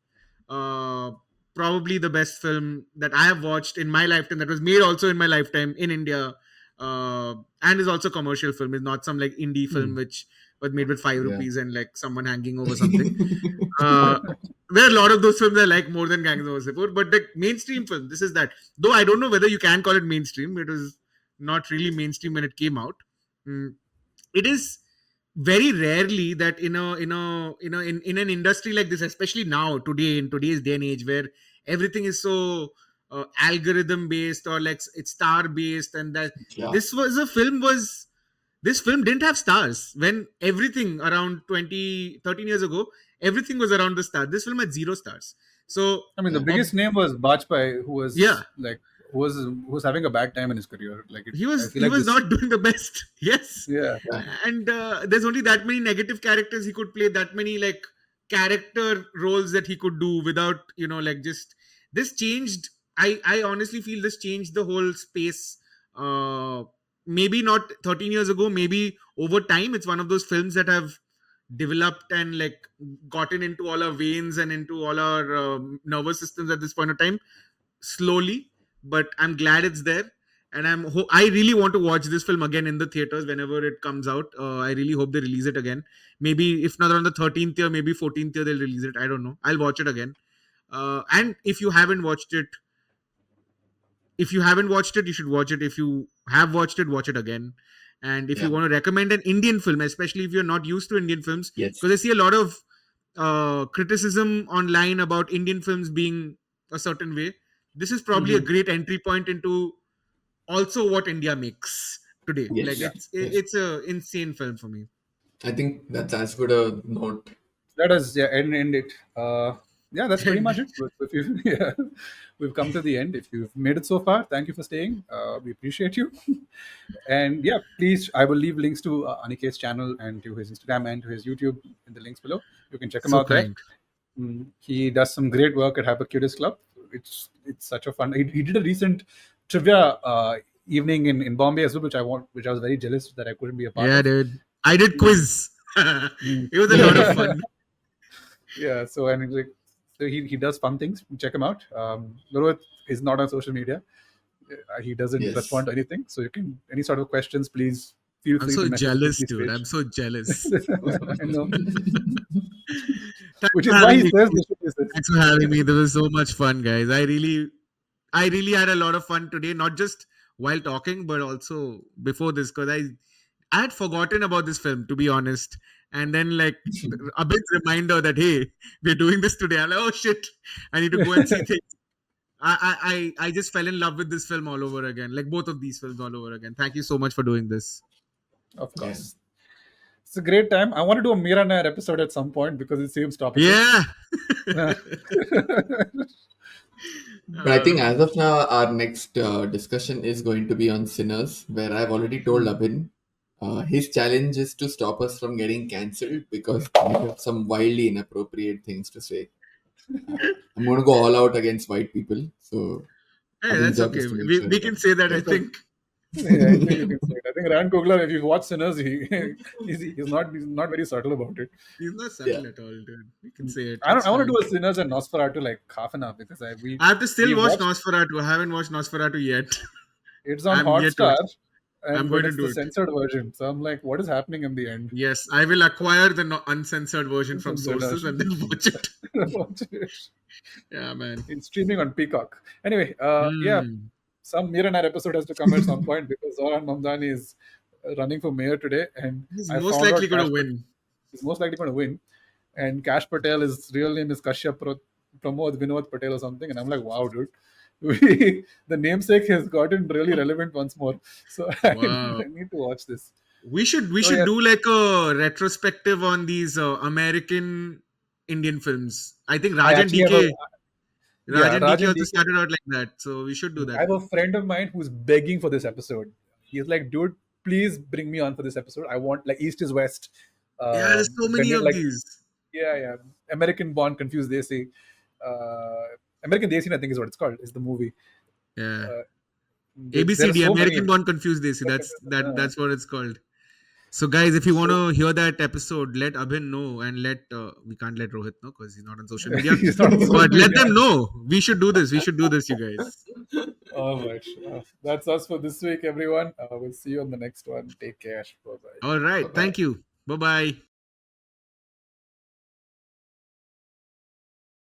uh, probably the best film that I have watched in my lifetime, that was made also in my lifetime in India, and is also a commercial film. It's not some like indie film which was made with 5 rupees and like someone hanging over something. Uh, there are a lot of those films I like more than Gangs of Wasseypur, but the mainstream film, this is that. Though I don't know whether you can call it mainstream. It was not really mainstream when it came out. It is very rarely that in an industry like this, especially now today, in today's day and age, where everything is so algorithm based, or like it's star based, and that Yeah. this film didn't have stars. When everything around 13 years ago, everything was around the star. This film had 0 stars. So I mean, the biggest name was Bajpai, who was Yeah. like who was having a bad time in his career. Like he I was feel like this, not doing the best. Yes. yeah. And there's only that many negative characters he could play, that many like character roles that he could do without, like, just this changed. I honestly feel this changed the whole space. Maybe not 13 years ago, maybe over time. It's one of those films that have developed and like gotten into all our veins and into all our nervous systems at this point of time, slowly. But I'm glad it's there, and I really want to watch this film again in the theaters whenever it comes out. I really hope they release it again. Maybe if not on the 13th year, maybe 14th year they'll release it. I don't know. I'll watch it again. And if you haven't watched it, you should watch it. If you have watched it, watch it again. And if you want to recommend an Indian film, especially if you're not used to Indian films, Yes. because I see a lot of criticism online about Indian films being a certain way, this is probably a great entry point into also what India makes today. Yes. Like, Yeah. it's a insane film for me. I think that's as good a note. Let us end it. That's pretty much it. If you, we've come to the end. If you've made it so far, thank you for staying. We appreciate you. And please, I will leave links to Aniket's channel and to his Instagram and to his YouTube in the links below. You can check him out there. He does some great work at Hypercurious Club. It's such a fun. He did a recent trivia evening in Bombay as well, which I was very jealous that I couldn't be a part of. Yeah, dude. I did quiz. It was a lot of fun. Yeah, so he does fun things. Check him out. Rohit is not on social media. He doesn't respond to anything. So you can, any sort of questions, please feel free to message him. I'm so jealous, dude. I'm so jealous. I know. Which is why he says this. Thanks for having me. This was so much fun, guys. I really had a lot of fun today, not just while talking, but also before this, because I had forgotten about this film, to be honest. And then, like, a big reminder that, hey, we're doing this today. I'm like, oh shit, I need to go and see things. I just fell in love with this film all over again, like both of these films all over again. Thank you so much for doing this. Of course. It's a great time. I want to do a Mira Nair episode at some point because it seems topical. Yeah. But I think as of now, our next discussion is going to be on Sinners, where I've already told Abhin his challenge is to stop us from getting cancelled because we have some wildly inappropriate things to say. I'm going to go all out against white people. So that's okay. We can say that, I think. I think you can say it. I think Ryan Coogler, if you watch Sinners, he's not very subtle about it. He's not subtle at all, dude. We can say it. I want to do a Sinners and Nosferatu like half an hour because I have to still watch Nosferatu. I haven't watched Nosferatu yet. It's on Hotstar. I'm going to do the censored version. So I'm like, what is happening in the end? Yes, I will acquire the uncensored version from sources and then watch it. Watch it. Yeah, man. It's streaming on Peacock. Anyway, some Mira Nair episode has to come at some point because Zoran Mamdani is running for mayor today, and he's most likely going to win. He's most likely going to win. And Kash Patel, his real name is Kashyap Pramod Vinod Patel or something, and I'm like, wow, dude. The namesake has gotten really relevant once more. So I need to watch this. We should do like a retrospective on these American Indian films. I think Raj and DK also started out like that. So we should do that. I have a friend of mine who's begging for this episode. He's like, dude, please bring me on for this episode. I want, like, East is West. Yeah, there's so many Then of like these. yeah. American Born Confused Desi. American Desi, I think is what it's called. Is the movie. Yeah. There are ABCD, so many. American Born Confused Desi. That's what it's called. So guys, if you want to hear that episode, let Abhin know, and we can't let Rohit know because he's not on social media. He's not on social But let media. them know. We should do this. We should do this, you guys. All right. That's us for this week, everyone. We'll see you on the next one. Take care. Bye bye. All right. Bye-bye. Thank you. Bye bye.